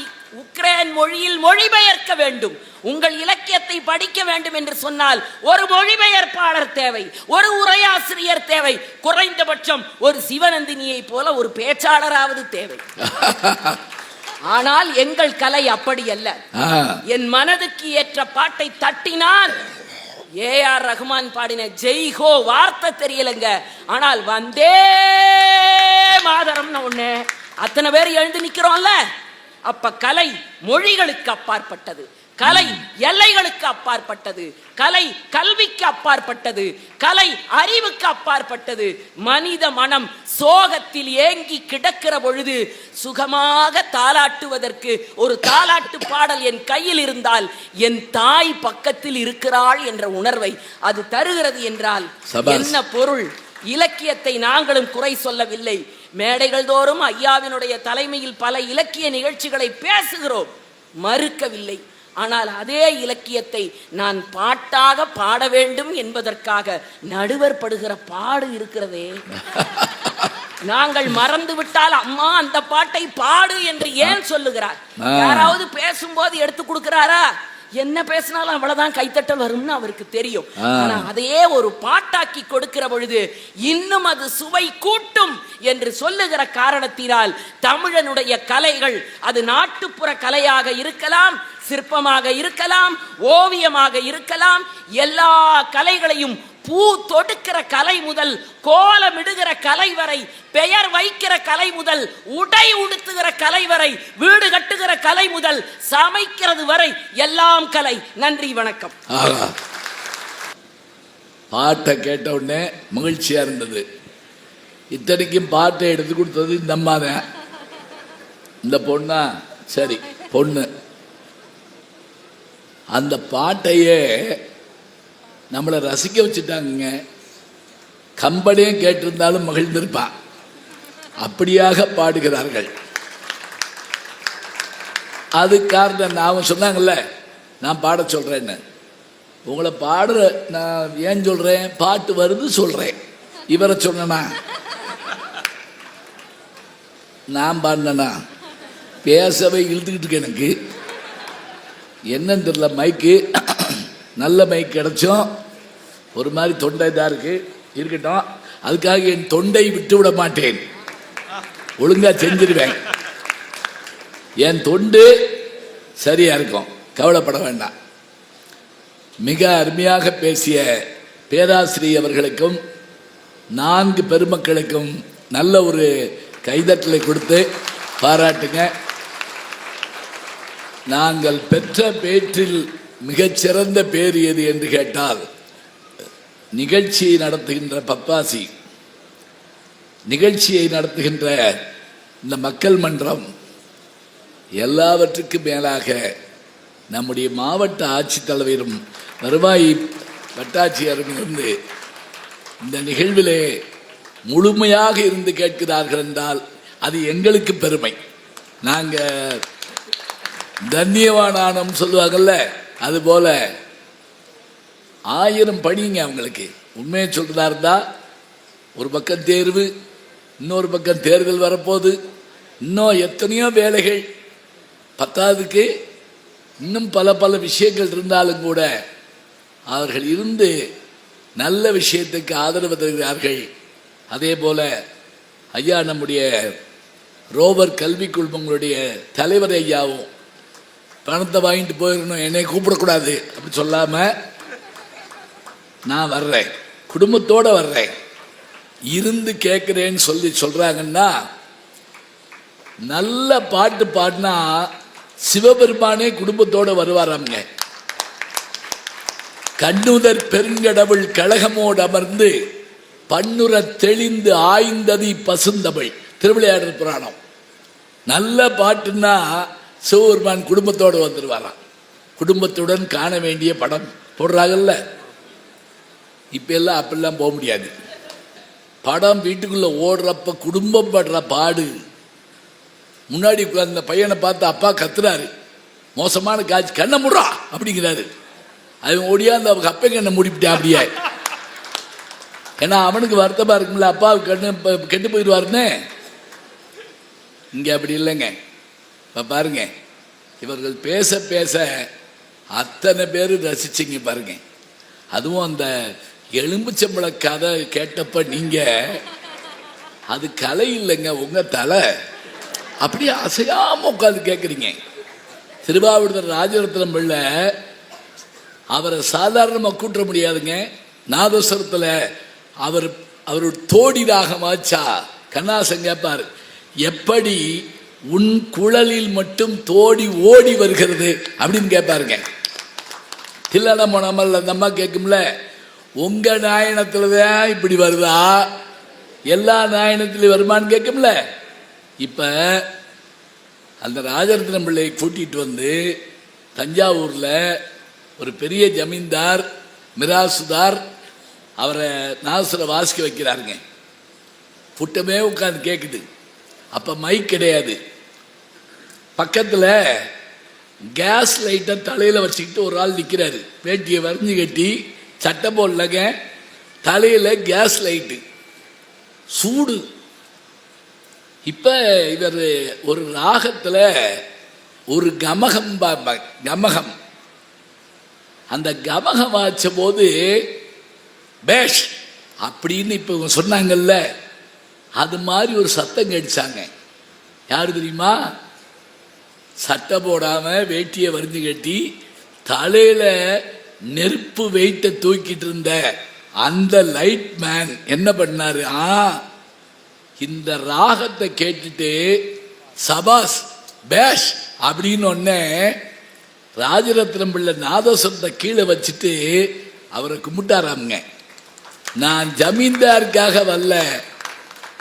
உக்ரைன் மொழியில் மொழிபெயர்க்க வேண்டும். உங்கள் இலக்கியத்தை படிக்க வேண்டும் என்று சொன்னால் ஒரு மொழிபெயர்ப்பாளர் தேவை, ஒரு உரையாசிரியர் தேவை, குறைந்தபட்சம் ஒரு சிவநந்தினியை போல ஒரு பேச்சாளராவது தேவை. ஆனால் எங்கள் கலை அப்படி அல்ல. என் மனதுக்கு ஏற்ற பாட்டை தட்டினால் AR ரஹ்மான் பாடின ஜெய்ஹோ வார்த்தை தெரியலங்க, ஆனால் வந்தே மாதரம்னு ஒண்ணு அத்தனை பேர் எழுந்து நிக்கிறோம்ல. அப்ப கலை மொழிகளுக்கு அப்பாற்பட்டது, கலை எல்லைகளுக்கு அப்பாற்பட்டது, கலை கல்விக்கு அப்பாற்பட்டது, கலை அறிவுக்கு அப்பாற்பட்டது. மனித மனம் சோகத்தில் ஏங்கி கிடக்கிற பொழுது சுகமாக தாலாட்டுவதற்கு ஒரு தாலாட்டு பாடல் என் கையில் இருந்தால் என் தாய் பக்கத்தில் இருக்கிறாள் என்ற உணர்வை அது தருகிறது என்றால் என்ன பொருள்? இலக்கியத்தை நாங்களும் குறை சொல்லவில்லை. மேடைகள் தோறும் ஐயாவினுடைய தலைமையில் பல இலக்கிய நிகழ்ச்சிகளை பேசுகிறோம், மறுக்கவில்லை. ஆனால் அதே இலக்கியத்தை நான் பாட்டாக பாட வேண்டும் என்பதற்காக நடுவர் படுகிற பாடு இருக்கிறதே. நாங்கள் மறந்து விட்டால் அம்மா அந்த பாட்டை பாடு என்று ஏன் சொல்லுகிறார்? யாராவது பேசும்போது எடுத்து கொடுக்கிறாரா? என்ன பேசினாலும் அவ்வளவுதான் கைத்தட்டல் வரும்னு அவருக்கு தெரியும். ஆனா அதையே ஒரு பாட்டாக்கி கொடுக்கிற பொழுது இன்னும் அது சுவை கூட்டும் என்று சொல்லுகிற காரணத்தினால் தமிழனுடைய கலைகள், அது நாட்டுப்புற கலையாக இருக்கலாம், சிற்பமாக இருக்கலாம், ஓவியமாக இருக்கலாம், எல்லா கலைகளையும் பூ தொடுக்கிற கலை முதல் கோலமிடுகிற கலை வரை, பெயர் வைக்கிற கலை முதல் உடை உடுத்துகிற கலை வரை, வீடு கட்டுகிற கலை முதல் சமைக்கிறது வரை எல்லாம் கலை. நன்றி, வணக்கம். பாட்டை கேட்ட உடனே மகிழ்ச்சியா இருந்தது. இத்தனைக்கும் பாட்டை எடுத்து கொடுத்தது இந்த அம்மா தான். இந்த பொண்ணா? சரி, பொண்ணு. அந்த பாட்டையே நம்மளை ரசிக்க வச்சுட்டாங்க. கம்பனே கேட்டிருந்தாலும் மகிழ்ந்திருப்பான், அப்படியாக பாடுகிறார்கள். அது காரணம் நான் சொன்னாங்கல்ல, நான் பாட சொல்றேன்னு. உங்களை பாடுற நான் ஏன் சொல்றேன்? பாட்டு வருது சொல்றேன். இவரை சொன்னா நான் பாடினா பேசவே இழுத்துக்கிட்டு இருக்கேன். எனக்கு என்னன்னு தெரியல, மைக்கு நல்ல மைக் கிடைச்சோம். ஒரு மாதிரி தொண்டை இதாக இருக்கட்டும். அதுக்காக என் தொண்டை விட்டு விட மாட்டேன், ஒழுங்கா செஞ்சிருவேன். என் தொண்டு சரியா இருக்கும், கவலைப்பட வேண்டாம். மிக அருமையாக பேசிய பேராசிரியர் அவர்களுக்கும் 4 பெருமக்களுக்கும் நல்ல ஒரு கைதட்டலை கொடுத்து பாராட்டுங்க. நாங்கள் பெற்ற பேற்றில் மிகச்சிறந்த பேர் எது என்று கேட்டால், நிகழ்ச்சியை நடத்துகின்ற பப்பாசி, நிகழ்ச்சியை நடத்துகின்ற இந்த மக்கள் மன்றம், எல்லாவற்றுக்கும் மேலாக நம்முடைய மாவட்ட ஆட்சித்தலைவரும் வருவாய் வட்டாட்சியரும் இருந்து இந்த நிகழ்விலே முழுமையாக இருந்து கேட்கிறார்கள் என்றால் அது எங்களுக்கு பெருமை. நாங்கள் தன்யவானானம் சொல்லுவாங்கல்ல, அதுபோல 1000 பணிங்க அவங்களுக்கு. உண்மையை சொல்றதா இருந்தா, ஒரு பக்கம் தேர்வு, இன்னொரு பக்கம் தேர்தல் வரப்போகுது, இன்னும் எத்தனையோ வேலைகள், பத்தாவதுக்கு இன்னும் பல பல விஷயங்கள் இருந்தாலும் கூட அவர்கள் இருந்து நல்ல விஷயத்துக்கு ஆதரவு தருகிறார்கள். அதே போல ஐயா நம்முடைய ரோவர் கல்வி குழுமங்களுடைய தலைவர் ஐயாவும் பணத்தை வாங்கிட்டு போயிடணும், என்னை கூப்பிடக்கூடாது அப்படி சொல்லாம நான் வர்றேன், குடும்பத்தோடு வர்றேன், இருந்து கேட்குறேன்னு சொல்றாங்கன்னா, நல்ல பாட்டு பாடினா சிவபெருமானே குடும்பத்தோடு வருவாராங்க. கண்ணுதர் பெருங்கடவுள் கழகமோடு அமர்ந்து பண்ணுற தெளிந்து ஆய்ந்ததி பசுந்தமிழ், திருவிளையாடல் புராணம். நல்ல பாட்டுன்னா சிவபெருமான் குடும்பத்தோடு வந்துடுவாராம். குடும்பத்துடன் காண வேண்டிய படம் போடுறாங்கல்ல, இப்ப எல்லாம் அப்படிலாம் போக முடியாது. படம் வீட்டுக்குள்ள ஓடுறப்ப குடும்பம் படுற பாடு, முன்னாடி அந்த பையனை பார்த்து அப்பா கத்துறாரு, மோசமான காட்சி, கண்ணை முடுறா அப்படிங்கிறாரு. அவன் ஓடியாந்து அவங்க அப்பா கண்ணை மூடிவிட்டான் அப்படியே. ஏன்னா அவனுக்கு வருத்தமா இருக்கும்ல, அப்பாவுக்கு கண்ணு கெட்டு போயிடுவாருன்னு. இங்க அப்படி இல்லைங்க. இப்ப பாருங்க, இவர்கள் பேச பேச அத்தனை பேர் ரசிச்சிங்க பாருங்க. அதுவும் அந்த எலும்புச்சம்பள கதை கேட்டப்ப நீங்க, அது கலை இல்லைங்க, உங்க தலை. அப்படியே அசையாம உட்காந்து கேட்குறீங்க. திருவாவூர் ராஜரத்னம் பிள்ளை, அவரை சாதாரணமாக கூட்ட முடியாதுங்க. நாதஸ்வரத்தில் அவர் தோடி ராகமாச்சா கண்ணாசன் கேட்பார், எப்படி உன் குழலில் மட்டும் தோடி ஓடி வருகிறது அப்படின்னு கேட்பாருங்க. தில்லடம் போனாமல் அந்த அம்மா கேட்கும்ல, உங்க நாயனத்துலதான் இப்படி வருதா, எல்லா நாயனத்திலையும் வருமானு கேட்கும்ல. இப்ப அந்த ராஜரத்னம் பிள்ளையை கூட்டிட்டு வந்து தஞ்சாவூர்ல ஒரு பெரிய ஜமீன்தார் மிராசுதார் அவரை நாசுர வாசிக்க வைக்கிறாருங்க. புட்டமே உட்காந்து கேட்குது. அப்ப மைக் கிடையாது. பக்கத்துல கேஸ் லைட்டை தலையில வச்சுக்கிட்டு ஒரு ஆள் நிற்கிறாரு. வேட்டியை வரைஞ்சி கட்டி, சட்டை போடலங்க, தலையில கேஸ் லைட்டு, சூடு. இப்ப இவர் ஒரு ராகத்துல ஒரு கமகம் கமகம், அந்த கமகம் வாச்ச போது பேஷ் அப்படின்னு இப்ப சொன்னாங்கல்ல, அது மாதிரி ஒரு சத்தம் கடிச்சாங்க. யாரு தெரியுமா? சட்டை போடாம வேட்டியை வரிஞ்சு கட்டி தலையில நெருப்பு வெயிட்ட தூக்கிட்டு இருந்த அந்த லைட் மேன் என்ன பண்ணாரு, இந்த ராகத்தை கேட்டுட்டு சபாஸ் பேஷ் அப்படின்னு ஒன்னே ராஜரத்னம் பிள்ளை நாதஸ்வரத்தை கீழே வச்சுட்டு அவரை கும்பிட்டாராமுங்க. நான் ஜமீன்தாருக்காக வரல,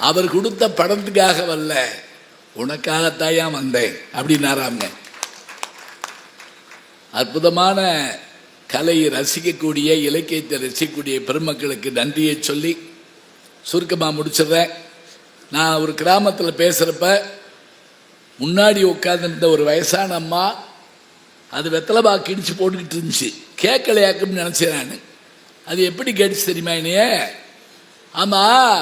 அவர் கொடுத்த பணத்துக்காக வரல, உனக்காகத்தாயா வந்தேன் அப்படின்னாராமுங்க. அற்புதமான கலையை ரசிக்கக்கூடிய, இலக்கியத்தை ரசிக்கக்கூடிய பெருமக்களுக்கு நன்றியை சொல்லி சுருக்கமாக முடிச்சிடுறேன். நான் ஒரு கிராமத்தில் பேசுகிறப்ப முன்னாடி உட்கார்ந்துருந்த ஒரு வயசான அம்மா, அது வெத்தலை பாக்கு இடிச்சு போட்டுக்கிட்டு இருந்துச்சு. கேட்கலையாக்குன்னு நினச்சேன் நான். அது எப்படி கேட்டுச்சு தெரியுமா என்னைய? ஆமாம்,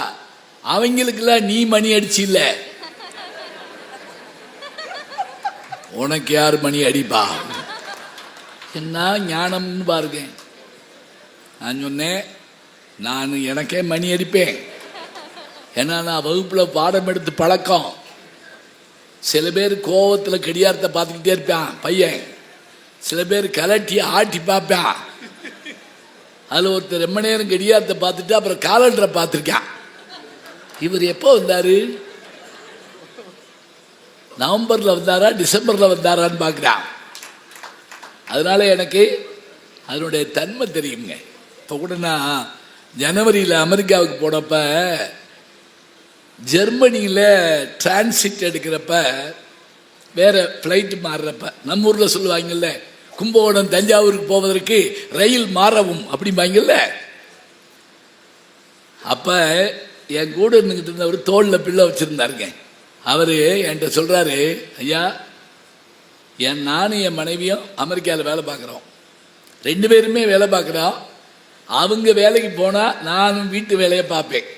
அவங்களுக்கெல்லாம் நீ மணி அடிச்சு இல்லை, உனக்கு யார் மணி அடிப்பா? என்ன ஞானம்னு பாருங்க. நான் சொன்னேன், நான் எனக்கே மணி அடிப்பேன். ஏன்னா நான் வகுப்பில் பாடம் எடுத்து பழக்கம். சில பேர் கோவத்தில் கடியாரத்தை பார்த்துக்கிட்டே இருப்பான் பையன், சில பேர் கலட்டி ஆட்டி பார்ப்பான். அதில் ஒருத்தர் ரொம்ப நேரம் கடியாரத்தை பார்த்துட்டு அப்புறம் காலண்டரை பார்த்துருக்கான். இவர் எப்போ வந்தார், நவம்பரில் வந்தாரா டிசம்பரில் வந்தாரான்னு பார்க்குறான். அதனால எனக்கு அதனுடைய தன்மை தெரியுங்க. இப்போ கூட நான் ஜனவரியில் அமெரிக்காவுக்கு போனப்ப ஜெர்மனியில் டிரான்சிட் எடுக்கிறப்ப வேற ஃப்ளைட்டு மாறுறப்ப நம்ம ஊரில் சொல்லுவாங்கல்ல, கும்பகோணம் தஞ்சாவூருக்கு போவதற்கு ரயில் மாறவும் அப்படிம்பாங்கல்ல. அப்போ என் கூட இருந்துக்கிட்டு இருந்தவர் தோளில் பிள்ளை வச்சுருந்தாருங்க. அவர் என்கிட்ட சொல்கிறாரு, ஐயா நானும் என் மனைவியும் அமெரிக்காவில் வேலை பார்க்குறோம், 2 பேருமே வேலை பார்க்குறோம். அவங்க வேலைக்கு போனால் நானும் வீட்டு வேலையை பார்ப்பேன்,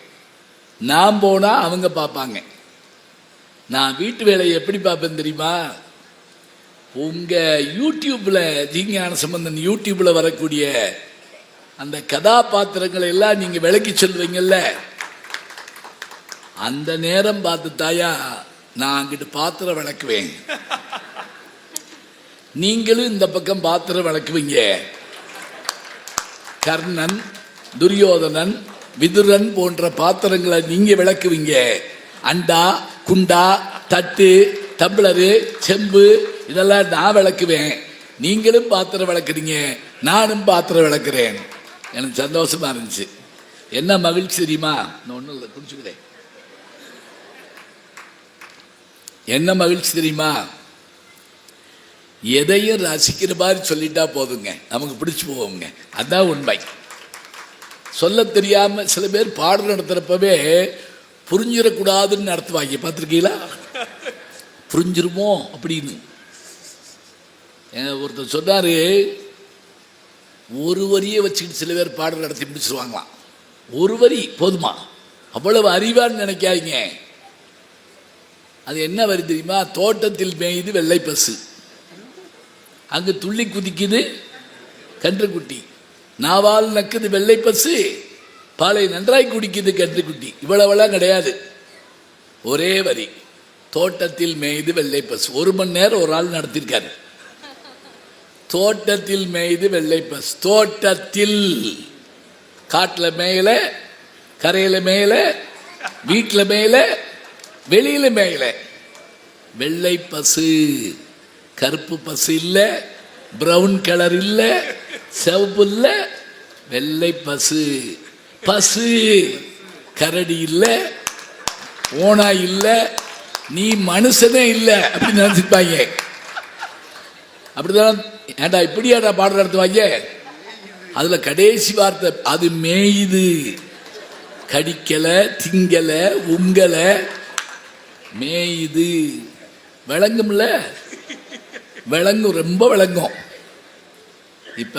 நான் போனால் அவங்க பார்ப்பாங்க. நான் வீட்டு வேலையை எப்படி பார்ப்பேன் தெரியுமா? உங்கள் யூடியூப்பில் ஜீஞான சம்பந்தன் யூடியூப்பில் வரக்கூடிய அந்த கதாபாத்திரங்களை எல்லாம் நீங்கள் விளக்கி சொல்வீங்கல்ல, அந்த நேரம் பார்த்து தாயா நான் அங்கிட்டு பாத்திரம் விளக்குவேன், நீங்களும் இந்த பக்கம் பாத்திரம் விளக்குவீங்க. கர்ணன், துரியோதனன், விதுரன் போன்ற பாத்திரங்களை நீங்க விளக்குவீங்க. அண்டா, குண்டா, தட்டு, டம்ளரு, செம்பு இதெல்லாம் நான் விளக்குவேன். நீங்களும் பாத்திரம் விளக்குறீங்க, நானும் பாத்திரம் விளக்குறேன். எனக்கு சந்தோஷமா இருந்துச்சு. என்ன மகிழ்ச்சி தெரியுமா? ஒன்றும் இல்லை, குடிச்சுக்கிறேன். என்ன மகிழ்ச்சி தெரியுமா? எதையும் ரசிக்கிற மாதிரி சொல்லிட்டா போதுங்க, நமக்கு பிடிச்சு போவோங்க. அதான் உண்மை. சொல்ல தெரியாம சில பேர் பாடம் நடத்துறப்பவே புரிஞ்சிடக்கூடாதுன்னு நடத்துவாங்க, பார்த்துருக்கீங்களா? புரிஞ்சிருமோ அப்படின்னு. ஒருத்தர் சொன்னாரு, ஒரு வரியை வச்சுக்கிட்டு சில பேர் பாடம் நடத்தி முடிச்சிருவாங்களாம். ஒரு வரி போதுமா? அவ்வளவு அறிவான்னு நினைக்காதீங்க. அது என்ன வரி தெரியுமா? தோட்டத்தில் மேய்து வெள்ளை பசு, அங்கு துள்ளி குதிக்குது கன்றுக்குட்டி, நாவால் நக்குது வெள்ளை பசு, பாலை நன்றாய் குடிக்குது கன்றுக்குட்டி. இவ்வளவெல்லாம் கிடையாது, ஒரே வரி. தோட்டத்தில் மேய்து வெள்ளை பசு. 1 மணி நேரம் ஒரு ஆள் நடத்திருக்காரு. தோட்டத்தில் மேய்து வெள்ளை பசு. தோட்டத்தில், காட்டில் மேயல, கரையில மேயல, வீட்டில் மேயல, வெளியில மேயல. வெள்ளை பசு, கருப்பு பசு இல்லை, பிரவுன் கலர் இல்லை, சிவப்பு இல்லை, வெள்ளை பசு. பசு கரடி இல்லை, ஓனாய் இல்லை, நீ மனுஷனே இல்லை அப்படின்னு நினைச்சிருப்பாங்க. அப்படிதான். ஏண்டா இப்படியாடா பாடம் நடத்துவாங்க? அதுல கடைசி வார்த்தை, அது மேயுது, கடிக்கல, திங்கல, உங்கல, மேயுது. விளங்கும்ல? விளங்கும், ரொம்ப விளங்கும். இப்ப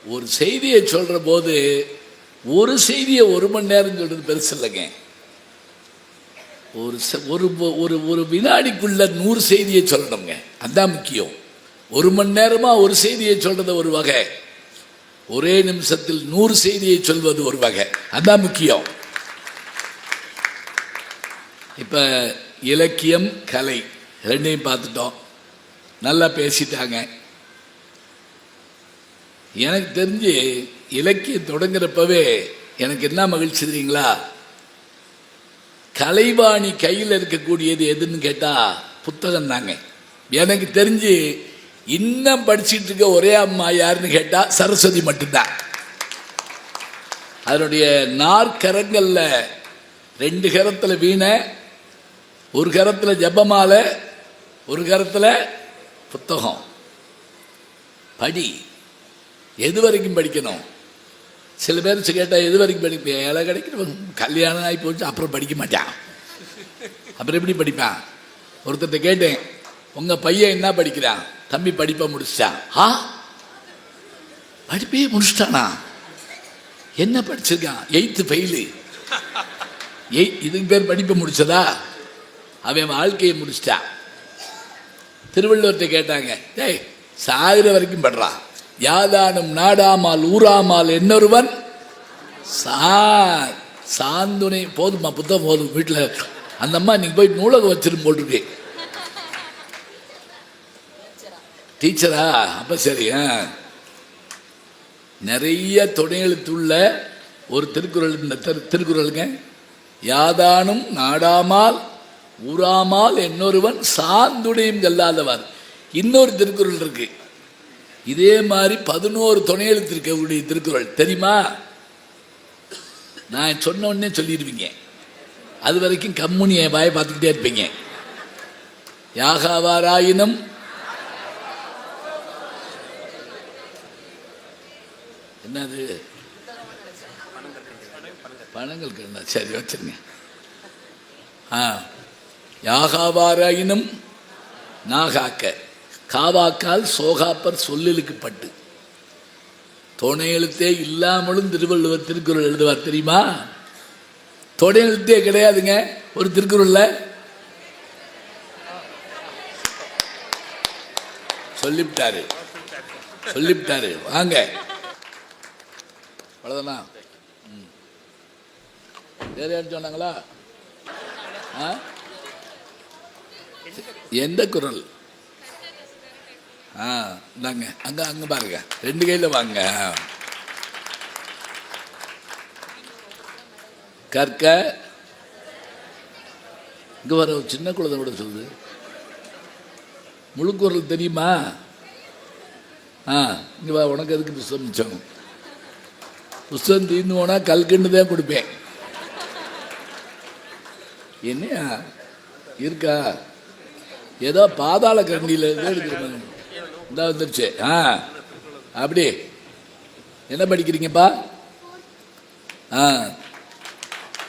ஒரு செய்தியை சொல்ற போது ஒரு செய்தியை 1 மணி நேரம் சொல்றது பெருசு இல்லைங்க. ஒரு வினாடிக்குள்ள 100 செய்தியை சொல்லணுங்க, அதுதான் முக்கியம். 1 மணி நேரமா ஒரு செய்தியை சொல்றது ஒரு வகை, ஒரே நிமிஷத்தில் 100 செய்தியை சொல்வது ஒரு வகை, அதுதான் முக்கியம். இப்ப இலக்கியம், கலை ரெண்டையும் பார்த்துட்டோம். நல்லா பேசிட்டாங்க. எனக்கு தெரிஞ்சு இலக்கியம் தொடங்குறப்பவே எனக்கு என்ன மகிழ்ச்சி தெரியுங்களா? கலைவாணி கையில் இருக்கக்கூடியது எதுன்னு கேட்டா புத்தகம் தாங்க. எனக்கு தெரிஞ்சு இன்னும் படிச்சுட்டு இருக்க ஒரே அம்மா யாருன்னு கேட்டா சரஸ்வதி மட்டும்தான். அதனுடைய நாற்கரங்கள்ல 2 கரத்துல வீணை, ஒரு கரத்துல ஜபமாலை, ஒரு கரத்துல புத்தகம். படி. எது வரைக்கும் படிக்கணும்? சில பேர் கேட்டால் எது வரைக்கும் படிப்பேன்? ஏழை கிடைக்கணும், கல்யாணம் ஆகி போச்சு, அப்புறம் படிக்க மாட்டான். அப்புறம் எப்படி படிப்பான்? ஒருத்தர்கிட்ட கேட்டேன், உங்கள் பையன் என்ன படிக்கிறான்? தம்பி படிப்பை முடிச்சிட்டான். படிப்பையே முடிச்சிட்டானா? என்ன படிச்சிருக்கான்? 8th fail. இதுக்கு பேர் படிப்பை முடிச்சதா? அவன் வாழ்க்கையை முடிச்சிட்டான். திருவள்ளுவர்கிட்ட கேட்டாங்க, டேய் சாகிற வரைக்கும் படுறா, யாதானும் நாடாமால் ஊராமால் என்னொருவன் சாந்துணை. போதுமா புத்தகம் போதும், வீட்டில் அந்த அம்மா இன்னைக்கு போய் நூலகம் வச்சிரும் போட்டிருக்கேன். டீச்சரா? அப்ப சரி. நிறைய துணை எழுத்துள்ள ஒரு திருக்குறள். இந்த திருக்குறளுங்க, யாதானும் நாடாமால் ஊராமால் என்னொருவன் சாந்துணையும் கல்லாதவர். இன்னொரு திருக்குறள் இருக்கு, இதே மாதிரி 11 துணை எழுத்து இருக்கக்கூடிய திருக்குறள் தெரியுமா? நான் சொன்ன உடனே சொல்லிடுவீங்க, அது வரைக்கும் கம்முனியை வாயை பார்த்துக்கிட்டே இருப்பீங்க. யாகாவாராயினும் என்னது பணங்கள் கண்டா, சரி வச்சிருங்க. யாகாவாராயினும் நாகாக்க காவாக்கால் சோகாப்பர் சொல்லிலுக்கு பட்டு. துணை எழுத்தே இல்லாமலும் திருவள்ளுவர் திருக்குறள் எழுதுவார் தெரியுமா? துணை எழுத்தே கிடையாதுங்க ஒரு திருக்குறள்ல. சொல்லிவிட்டாரு சொல்லிவிட்டாரு. வாங்க, அவ்வளோதானா? வேற யாரும் சொன்னாங்களா? எந்த குறள்? இந்தாங்க, அங்க அங்க பாருங்க, 2 கையில வாங்க. கற்க, இங்க வர ஒரு சின்ன குழந்தை கூட சொல்லுது. முழு குறள் தெரியுமா? இங்க வா, உனக்கு எதுக்கு புஸ்தகம் மிச்சம்? புஸ்தகம் தீர்ந்து போனா கல்கண்டு தான் கொடுப்பேன். என்னையா இருக்கா? ஏதோ பாதாள கரண்டியில் எடுக்கிற மாதிரி இந்த வந்துருச்சு. அப்படி என்ன படிக்கிறீங்கப்பா?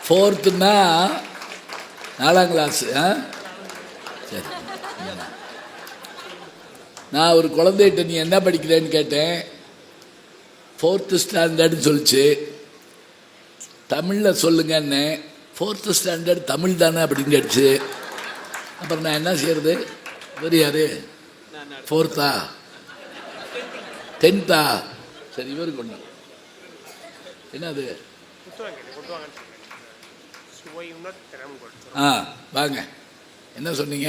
4த்துன்னா 4ஆம் கிளாஸ். சரி, நான் ஒரு குழந்தைகிட்ட நீ என்ன படிக்கிறேன்னு கேட்டேன். 4th ஸ்டாண்டர்ட்னு சொல்லிச்சு. தமிழில் சொல்லுங்கன்னு. 4th ஸ்டாண்டர்ட் தமிழ் தானே அப்படின்னு கேட்டுச்சு. அப்புறம் நான் என்ன செய்யறது? வேறு யாரு? 4th 10th? சரி, இவருக்கு ஒன்று என்னது? வாங்க, என்ன சொன்னீங்க?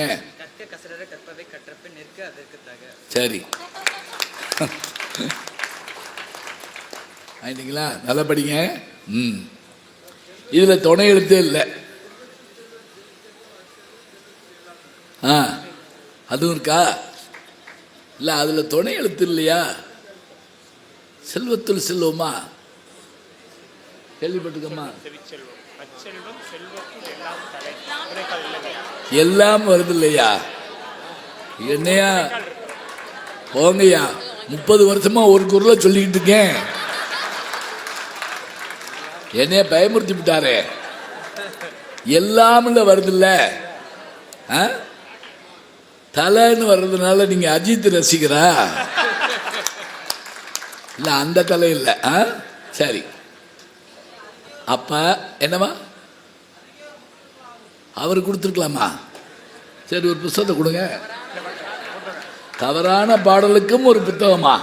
சரி, ஆயிட்டீங்களா? நல்லா படிங்க. இதுல துணை எழுத்தே இல்லை. அதுவும் இருக்கா? இல்ல, அதுல துணை எழுத்து இல்லையா? செல்வத்துள் செல்வமா கேள்விப்பட்டிருக்கமா? எல்லாம் வருது இல்லையா? என்னையா போங்கய்யா, 30 வருஷமா ஒரு குரலை சொல்லிக்கிட்டு இருக்கேன். என்னைய பயமுறுத்தி விட்டாரே. எல்லாம்ல வருதுல்ல, தலைன்னு வர்றதுனால நீங்க அஜித் ரசிக்கிறா? இல்ல, அந்த தலை இல்ல. சரி, அப்ப என்னவா அவர் கொடுத்துருக்கலாமா? சரி, ஒரு புத்தகத்தை கொடுங்க. தவறான பாடலுக்கும் ஒரு புத்தகமா?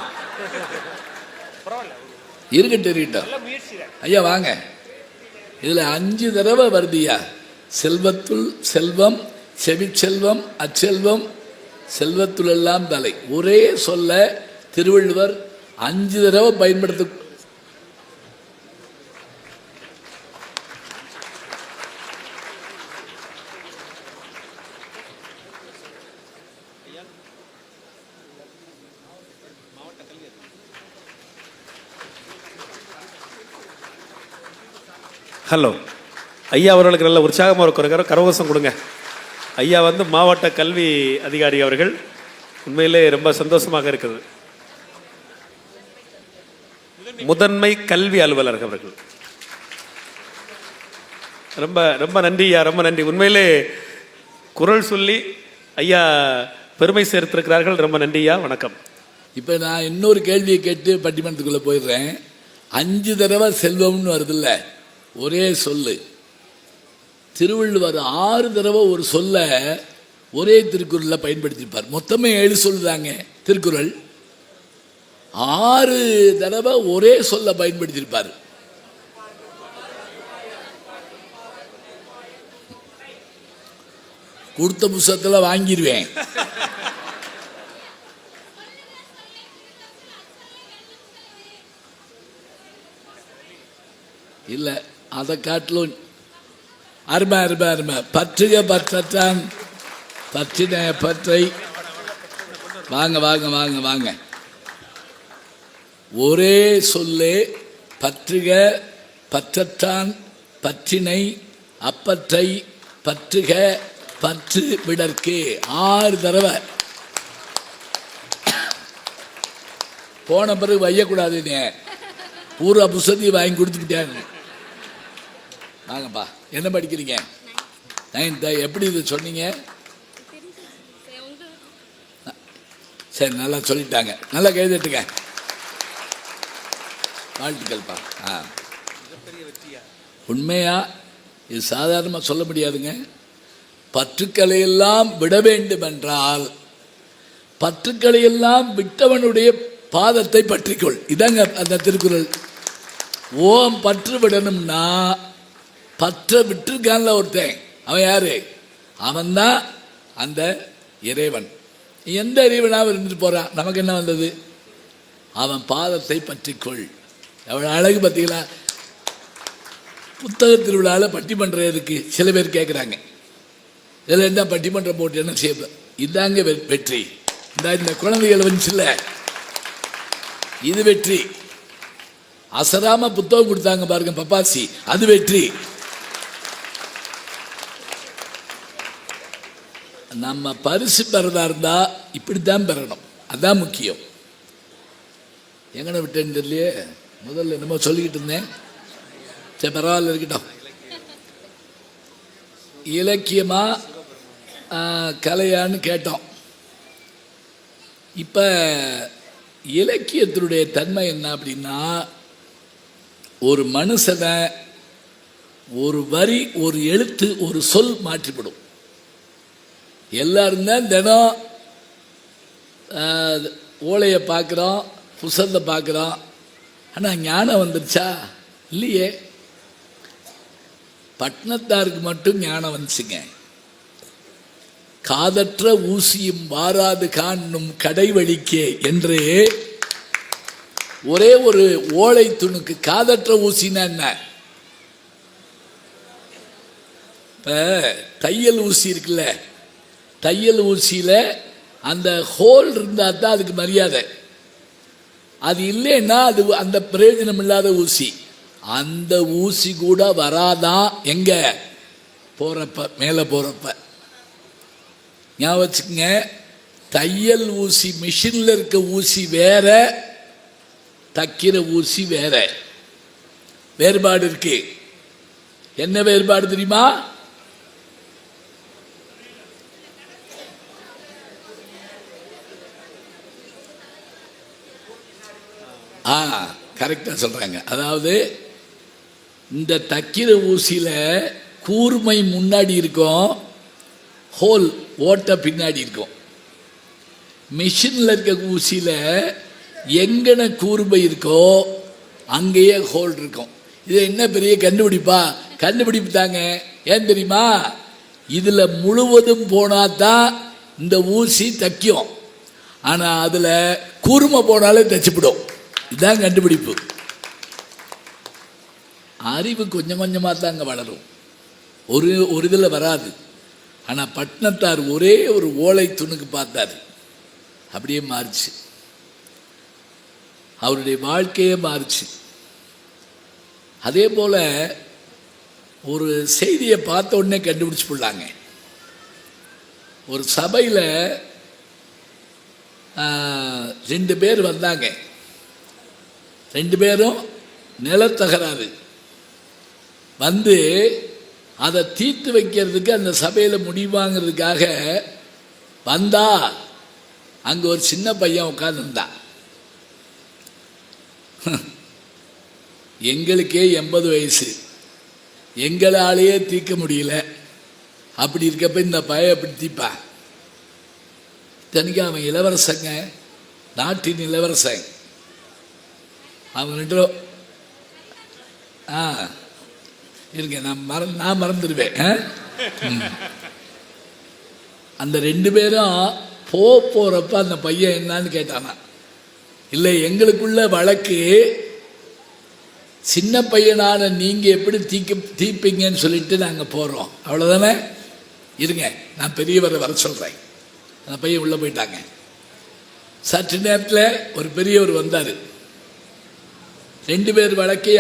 இருக்கட்டும். ஐயா வாங்க, இதுல 5 தடவை வருதியா. செல்வத்துள் செல்வம், செவிச்செல்வம், அச்செல்வம், செல்வத்துள் எல்லாம் தலை. ஒரே சொல்ல திருவள்ளுவர் 5 தடவை பயன்படுத்த. ஹலோ ஐயா, அவர்களுக்கு நல்ல உற்சாகமாக இருக்கிற கரகோஷம் கொடுங்க. ஐயா மாவட்ட கல்வி அதிகாரி அவர்கள். உண்மையிலே ரொம்ப சந்தோஷமாக இருக்குது. முதன்மை கல்வி அலுவலர் அவர்கள். ரொம்ப ரொம்ப நன்றி ஐயா, ரொம்ப நன்றி. உண்மையிலே குரல் சொல்லி ஐயா பெருமை சேர்த்திருக்கிறார்கள். ரொம்ப நன்றி ஐயா, வணக்கம். இப்போ நான் இன்னொரு கேள்வியை கேட்டு பட்டிமன்றத்துக்குள்ளே போயிடுறேன். 5 தடவை செல்வம்னு வருதுல்ல, ஒரே சொல்லு. திருவள்ளுவர் 6 தடவை ஒரு சொல்ல ஒரே திருக்குறளில் பயன்படுத்தியிருப்பார். மொத்தமே 7 சொல்லுதாங்க திருக்குறள். 6 தடவை ஒரே சொல்ல பயன்படுத்தியிருப்பார். கொடுத்த புத்தகத்தில் வாங்கிடுவேன். இல்லை, அதை காட்டிலும் அருமை அருமை அருமை. பற்றுக பற்றத்தான் பற்றின பற்றை. வாங்க வாங்க வாங்க வாங்க. ஒரே சொல்லே பற்றுக பற்றத்தான் பற்றினை அப்பற்றை பற்றுக பற்று விடற்கே 6 தடவை. போன பிறகு வையக்கூடாதுன்னு பூரா புத்தகத்தையும் வாங்கி கொடுத்துக்கிட்டாங்க. வாங்கப்பா, என்ன படிக்கிறீங்க? 9th. எப்படி இது சொன்னீங்க? சரி, நல்லா சொல்லிட்டாங்க. நல்லா கைதட்டுங்க. வாழ்த்துக்கள்ப்பா. உண்மையா இது சாதாரணமாக சொல்ல முடியாதுங்க. பற்றுக்களை எல்லாம் விட வேண்டும் என்றால் பற்றுக்களை எல்லாம் விட்டவனுடைய பாதத்தை பற்றிக்கொள். இதாங்க அந்த திருக்குறள். ஓம் பற்று விடணும்னா பற்ற விட்டுருக்கான்ல ஒருத்தன், அவன் யாரு? அவன்தான் அந்த இறைவன். எந்த இறைவனாக இருந்துட்டு போறான், நமக்கு என்ன வந்தது? அவன் பாதத்தை பற்றிக்கொள். எவ்வளோ அழகு பார்த்தீங்களா? புத்தக திருவிழாவில் பட்டிமன்றதுக்கு சில பேர் கேட்குறாங்க, இதில் என்ன பட்டிமன்றம் போட்டு என்ன செய்ய? இதாங்க வெற்றி. இந்த குழந்தைகள் வந்துச்சுல்ல, இது வெற்றி. அசராம புத்தகம் கொடுத்தாங்க பாருங்க பப்பாசி, அது வெற்றி. நம்ம பரிசு பெறதா இருந்தா இப்படித்தான் பெறணும், அதுதான் முக்கியம். எங்கன விட்டேன்னு தெரியலையே, முதல்ல என்னமோ சொல்லிக்கிட்டு இருந்தேன். சரி, பரவாயில்ல, இருக்கட்டும். இலக்கியமா கலையான்னு கேட்டோம். இப்போ இலக்கியத்தினுடைய தன்மை என்ன அப்படின்னா, ஒரு மனுஷனை ஒரு வரி, ஒரு எழுத்து, ஒரு சொல் மாற்றிவிடும். எல்லாரும் தான் தினம் ஓலையை பார்க்குறோம், புத்தகத்தை பார்க்குறோம். ஆனால் ஞானம் வந்துருச்சா? இல்லையே. பட்டினத்தாருக்கு மட்டும் ஞானம் வந்துச்சுங்க. காதற்ற ஊசியும் வாராது காணும் கடைவழிக்கே என்று ஒரே ஒரு ஓலை துணுக்கு. காதற்ற ஊசின்னா என்ன? இப்போ தையல் ஊசி இருக்குல்ல, தையல் ஊசியில் அந்த ஹோல் இருந்தால் தான் அதுக்கு மரியாதை. அது இல்லைன்னா அது அந்த பிரயோஜனம் இல்லாத ஊசி. அந்த ஊசி கூட வராதான் எங்க போறப்ப, மேலே போறப்ப. ஞாபகம் வச்சுக்கங்க, தையல் ஊசி, மிஷினில் இருக்க ஊசி வேற, தைக்கிற ஊசி வேற. வேறுபாடு இருக்கு. என்ன வேறுபாடு தெரியுமா? கரெக்டாக சொல்கிறாங்க. அதாவது இந்த தைக்கிற ஊசியில் கூர்மை முன்னாடி இருக்கும், ஹோல் ஓட்ட பின்னாடி இருக்கும். மிஷினில் இருக்க ஊசியில் எங்கன கூர்மை இருக்கோ அங்கேயே ஹோல் இருக்கும். இது என்ன பெரிய கண்டுபிடிப்பு தாங்க. ஏன் தெரியுமா? இதில் முழுவதும் போனால் தான் இந்த ஊசி தைக்கும். ஆனால் அதில் கூர்மை போனாலே தைச்சிவிடும். இதுதான் கண்டுபிடிப்பு. அறிவு கொஞ்சம் கொஞ்சமாக தாங்க வளரும், ஒரு இதில் வராது. ஆனால் பட்டினத்தார் ஒரே ஒரு ஓலை துணுக்கு பார்த்தார், அப்படியே மாறிச்சு. அவருடைய வாழ்க்கையே மாறிச்சு. அதே போல் ஒரு செய்தியை பார்த்த உடனே கண்டுபிடிச்சு போடலாங்க. ஒரு சபையில் 2 பேர் வந்தாங்க. 2 பேரும் நிலத்தகராறு வந்து அதை தீர்த்து வைக்கிறதுக்கு அந்த சபையில் முடிவாங்கிறதுக்காக வந்தா, அங்கே ஒரு சின்ன பையன் உட்கார்ந்துருந்தான். எங்களுக்கே 80 வயசு, எங்களாலேயே தீர்க்க முடியல. அப்படி இருக்கப்ப இந்த பையன் எப்படி தீப்பா? தனிக்கு அவன் இளவரசங்க, நாட்டின் இளவரசன். அவங்க 2 இருங்க, நான் மறந்துடுவேன். அந்த 2 பேரும் போறப்ப அந்த பையன் என்னன்னு கேட்டானா, இல்லை எங்களுக்குள்ள வழக்கு சின்ன பையனான நீங்க எப்படி தீப்பீங்கன்னு சொல்லிட்டு நாங்க போறோம், அவ்வளவுதானே. இருங்க, நான் பெரியவரை வர சொல்றேன். அந்த பையன் உள்ள போயிட்டாங்க. சற்று நேரத்தில் ஒரு பெரியவர் வந்தார். 2 பேர் வழக்கை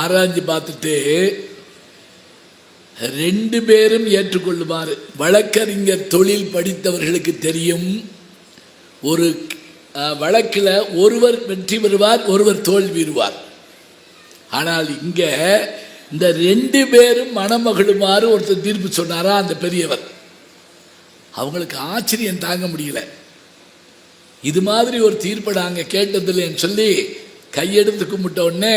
ஆராய்ஞ்சு பார்த்துட்டு 2 பேரும் ஏற்றுக்கொள்ளுமாறு. வழக்கறிஞர் தொழில் படித்தவர்களுக்கு தெரியும், ஒரு வழக்கில் ஒருவர் வெற்றி பெறுவார், ஒருவர் தோல்வியுறுவார். ஆனால் இங்க இந்த 2 பேரும் மணமகளுமாறு ஒருத்தர் தீர்ப்பு சொன்னாரா அந்த பெரியவர். அவங்களுக்கு ஆச்சரியம் தாங்க முடியல. இது மாதிரி ஒரு தீர்ப்பை நாங்கள் கேட்டதில்லைன்னு சொல்லி கையெடுத்து கும்பிட்ட உடனே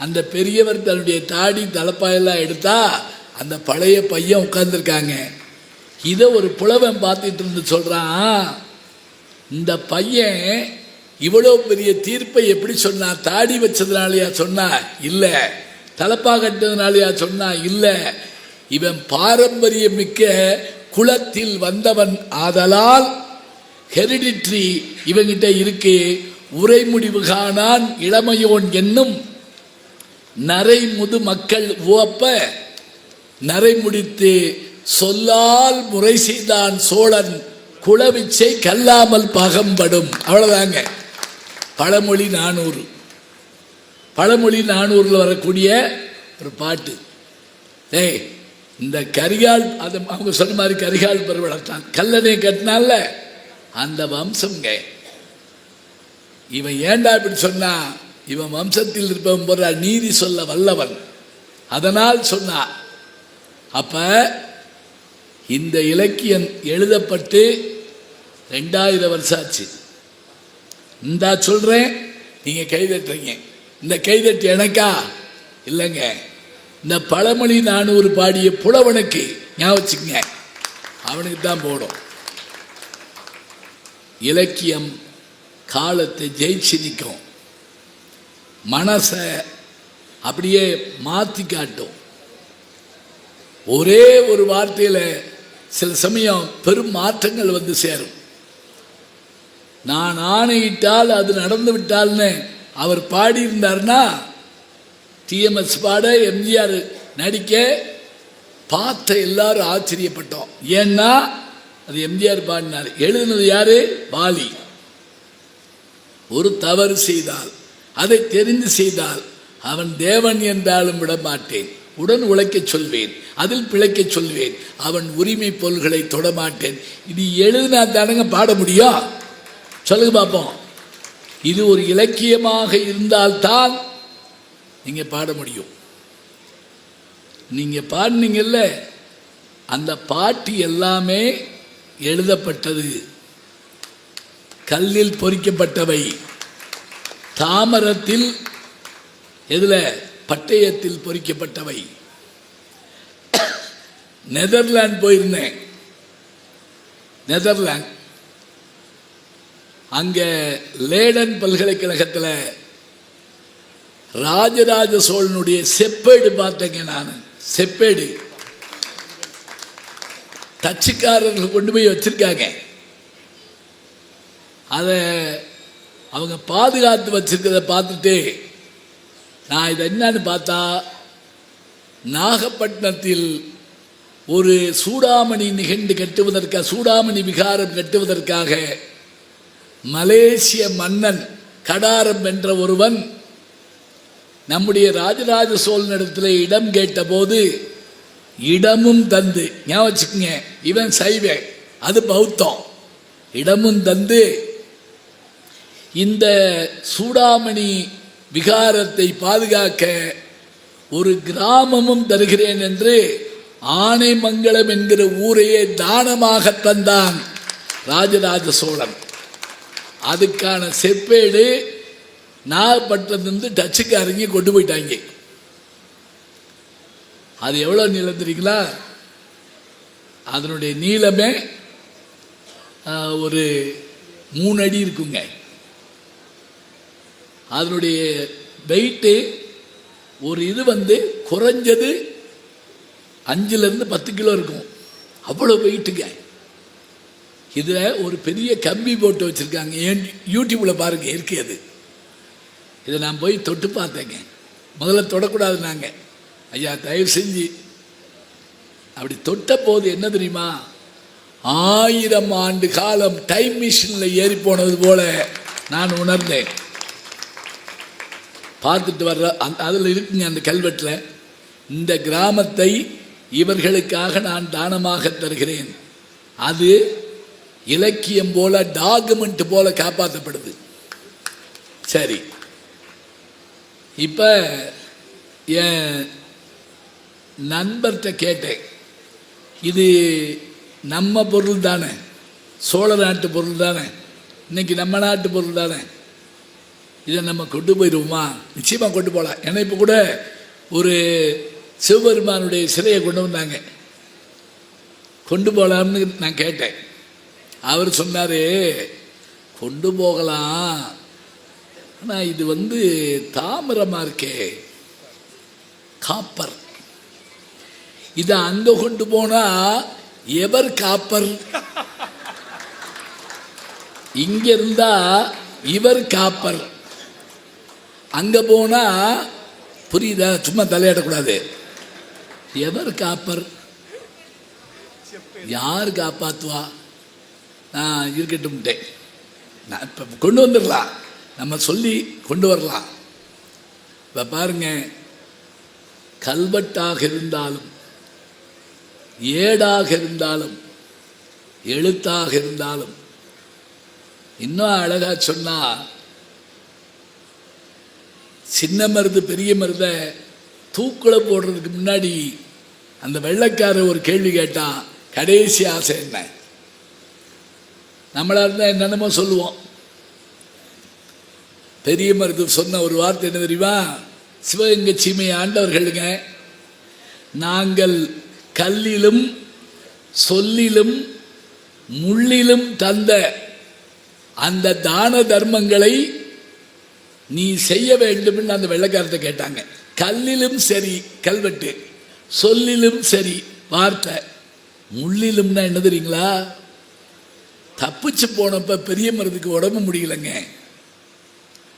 அந்த பெரியவர் தன்னுடைய தாடி தலைப்பாயெல்லாம் எடுத்தா அந்த பழைய பையன் உட்கார்ந்துருக்காங்க. இதை ஒரு புலவன் பார்த்துட்டு இருந்து சொல்றான், இந்த பையன் இவ்வளோ பெரிய தீர்ப்பை எப்படி சொன்னா? தாடி வச்சதுனாலயா சொன்னா? இல்லை. தலப்பா கட்டதுனாலயா சொன்னா? இல்லை. இவன் பாரம்பரியம் மிக்க குலத்தில் வந்தவன் ஆதலால் ஹெரிடிட்ரி இவங்கிட்ட இருக்கு. உரைமுடிவு காணான் இளமையோன் என்னும் நரை முது மக்கள் உவப்ப நரை முடித்து சொல்லால் முறை செய்தான் சோழன் குலவிச்சை கல்லாமல் பகம்படும். அவ்வளவுதாங்க. பழமொழி 400. பழமொழி 400 வரக்கூடிய ஒரு பாட்டு. இந்த கரிகால், அது அவங்க சொன்ன மாதிரி கரிகால் பெருவளத்தான் கல்லணை கட்டினால அந்த வம்சம்ங்க. இவன் ஏண்டா இப்படி சொன்னா? இவன் வம்சத்தில் இருப்பவன் போற நீதி சொல்ல வல்லவன், அதனால் சொன்னா. அப்ப இந்த இலக்கியம் எழுதப்பட்டு 2000 வருஷம் ஆச்சு. இந்த சொல்றேன், நீங்க கைதட்டுறீங்க. இந்த கைதட்டு எனக்கா? இல்லைங்க, இந்த பழமொழி 400 பாடிய புலவனுக்கு ஞாபகம் வச்சுக்கங்க, அவனுக்கு தான் போடும். இலக்கியம் காலத்தை ஜெயிச்சு நிற்கும், மனசை அப்படியே மாற்றி காட்டும். ஒரே ஒரு வார்த்தையில் சில சமயம் பெரும் மாற்றங்கள் வந்து சேரும். நான் ஆணையிட்டால் அது நடந்து விட்டால்னு அவர் பாடியிருந்தார்னா, டிஎம்எஸ் பாட, எம்ஜிஆர் நடிக்க பார்த்த எல்லாரும் ஆச்சரியப்பட்டோம். ஏன்னா அது எம்ஜிஆர் பாடினார். எழுதினது யாரு? வாலி. ஒரு தவறு செய்தால், அதை தெரிந்து செய்தால், அவன் தேவன் என்றாலும் விட மாட்டேன், உடன் உழைக்க சொல்வேன், அதில் பிழைக்க சொல்வேன், அவன் உரிமை பொருள்களை தொடமாட்டேன். இது எழுதினா தானங்க பாட முடியும்? சொல்லுங்க பார்ப்போம். இது ஒரு இலக்கியமாக இருந்தால்தான் நீங்க பாட முடியும். நீங்க பாடினீங்கல்ல, அந்த பாட்டு எல்லாமே எழுதப்பட்டது, கல்லில் பொறிக்கப்பட்டவை, தாமரத்தில், எதுல? பட்டயத்தில் பொறிக்கப்பட்டவை. நெதர்லாந்து போயிருந்தேன். நெதர்லாந்து, அங்க லேடன் பல்கலைக்கழகத்தில் ராஜராஜ சோழனுடைய செப்பேடு பார்த்தேங்க. நான் செப்பேடு தச்சுக்காரர்கள் கொண்டு போய் வச்சிருக்காங்க. அதை அவங்க பாதுகாத்து வச்சிருக்கிறத பார்த்துட்டு நான் இதை என்னன்னு பார்த்தா, நாகப்பட்டினத்தில் ஒரு சூடாமணி நிகழ்ந்து கட்டுவதற்காக, சூடாமணி விகாரம் கட்டுவதற்காக மலேசிய மன்னன் கடாரம் என்ற ஒருவன் நம்முடைய ராஜராஜ சோழனிடத்தில் இடம் கேட்டபோது இடமும் தந்து, ஞாபகம் வச்சுக்கோங்க, இவன் சைவ, அது பௌத்தம், இடமும் தந்து இந்த சூடாமணி விகாரத்தை பாதுகாக்க ஒரு கிராமமும் தருகிறேன் என்று ஆனைமங்கலம் என்கிற ஊரையே தானமாக தந்தான் ராஜராஜ சோழன். அதுக்கான செப்பேடு நாகப்பட்டினத்திலிருந்து டச்சுக்காரங்க கொண்டு போயிட்டாங்க. அது எவ்வளோ நீளம் தெரியுங்களா? அதனுடைய நீளமே ஒரு 3 அடி இருக்குங்க. அதனுடைய வெயிட்டு ஒரு இது குறைஞ்சது 5லேருந்து 10 கிலோ இருக்கும். அவ்வளோ வெயிட்டுங்க. இதில் ஒரு பெரிய கம்பி போட்டு வச்சுருக்காங்க. யூடியூப்பில் பாருங்க, இருக்கு அது. இதை நான் போய் தொட்டு பார்த்தேங்க. முதல்ல தொடக்கூடாது நாங்கள், ஐயா தயவு செஞ்சு. அப்படி தொட்ட போது என்ன தெரியுமா, 1000 ஆண்டு காலம் டைம் மிஷினில் ஏறி போனது போல நான் உணர்ந்தேன். பார்த்துட்டு வர்ற அதில் இருக்குங்க அந்த கல்வெட்டில், இந்த கிராமத்தை இவர்களுக்காக நான் தானமாக தருகிறேன். அது இலக்கியம் போல, டாக்குமெண்ட் போல காப்பாற்றப்படுது. சரி, இப்போ என் நண்பர்கிட்ட கேட்டேன், இது நம்ம பொருள் தானே, சோழ நாட்டு பொருள் தானே, இன்னைக்கு நம்ம நாட்டு பொருள் தானே, இதை நம்ம கொண்டு போயிடுவோமா? நிச்சயமாக கொண்டு போகலாம். ஏன்னா இப்போ கூட ஒரு சிவபெருமானுடைய சிலையை கொண்டு வந்தாங்க, கொண்டு போகலாம்னு நான் கேட்டேன். அவர் சொன்னார், கொண்டு போகலாம், ஆனால் இது தாமிரமாக இருக்கே, காப்பர், இதை அங்கே கொண்டு போனால் எவர் காப்பர், இங்க இருந்தா இவர் காப்பர், அங்க போனா புரியுதா, சும்மா தலையிடக்கூடாது, எவர் காப்பர், யார் காப்பாத்துவா? நான் இருக்கட்டும், நான் இப்போ கொண்டு வந்துடலாம், நம்ம சொல்லி கொண்டு வரலாம். இப்போ பாருங்க, கல்வெட்டாக இருந்தாலும், ஏடாக இருந்தாலும், எழுத்தாக இருந்தாலும், இன்னும் அழகா சொன்னா, சின்ன மருது பெரிய மருத தூக்குல போடுறதுக்கு முன்னாடி அந்த வெள்ளைக்காரர் ஒரு கேள்வி கேட்டான், கடைசி ஆசை என்ன? நம்மளா இருந்தா என்னென்னமோ சொல்லுவோம். பெரிய மருது சொன்ன ஒரு வார்த்தை என்ன தெரியுமா? சிவகங்கை சீமை ஆண்டவர்களுங்க, நாங்கள் கல்லிலும் சொல்லிலும் முள்ளிலும் தந்த அந்த தான தர்மங்களை நீ செய்ய வேண்டும் என்று அந்த வெள்ளைக்காரத்தை கேட்டாங்க. கல்லிலும் சரி கல்வெட்டு, சொல்லிலும் சரி வார்த்தை, முள்ளிலும்னா என்ன தெரியுங்களா? தப்பிச்சு போனப்ப பெரிய மருதுக்கு உடம்பு முடியலைங்க.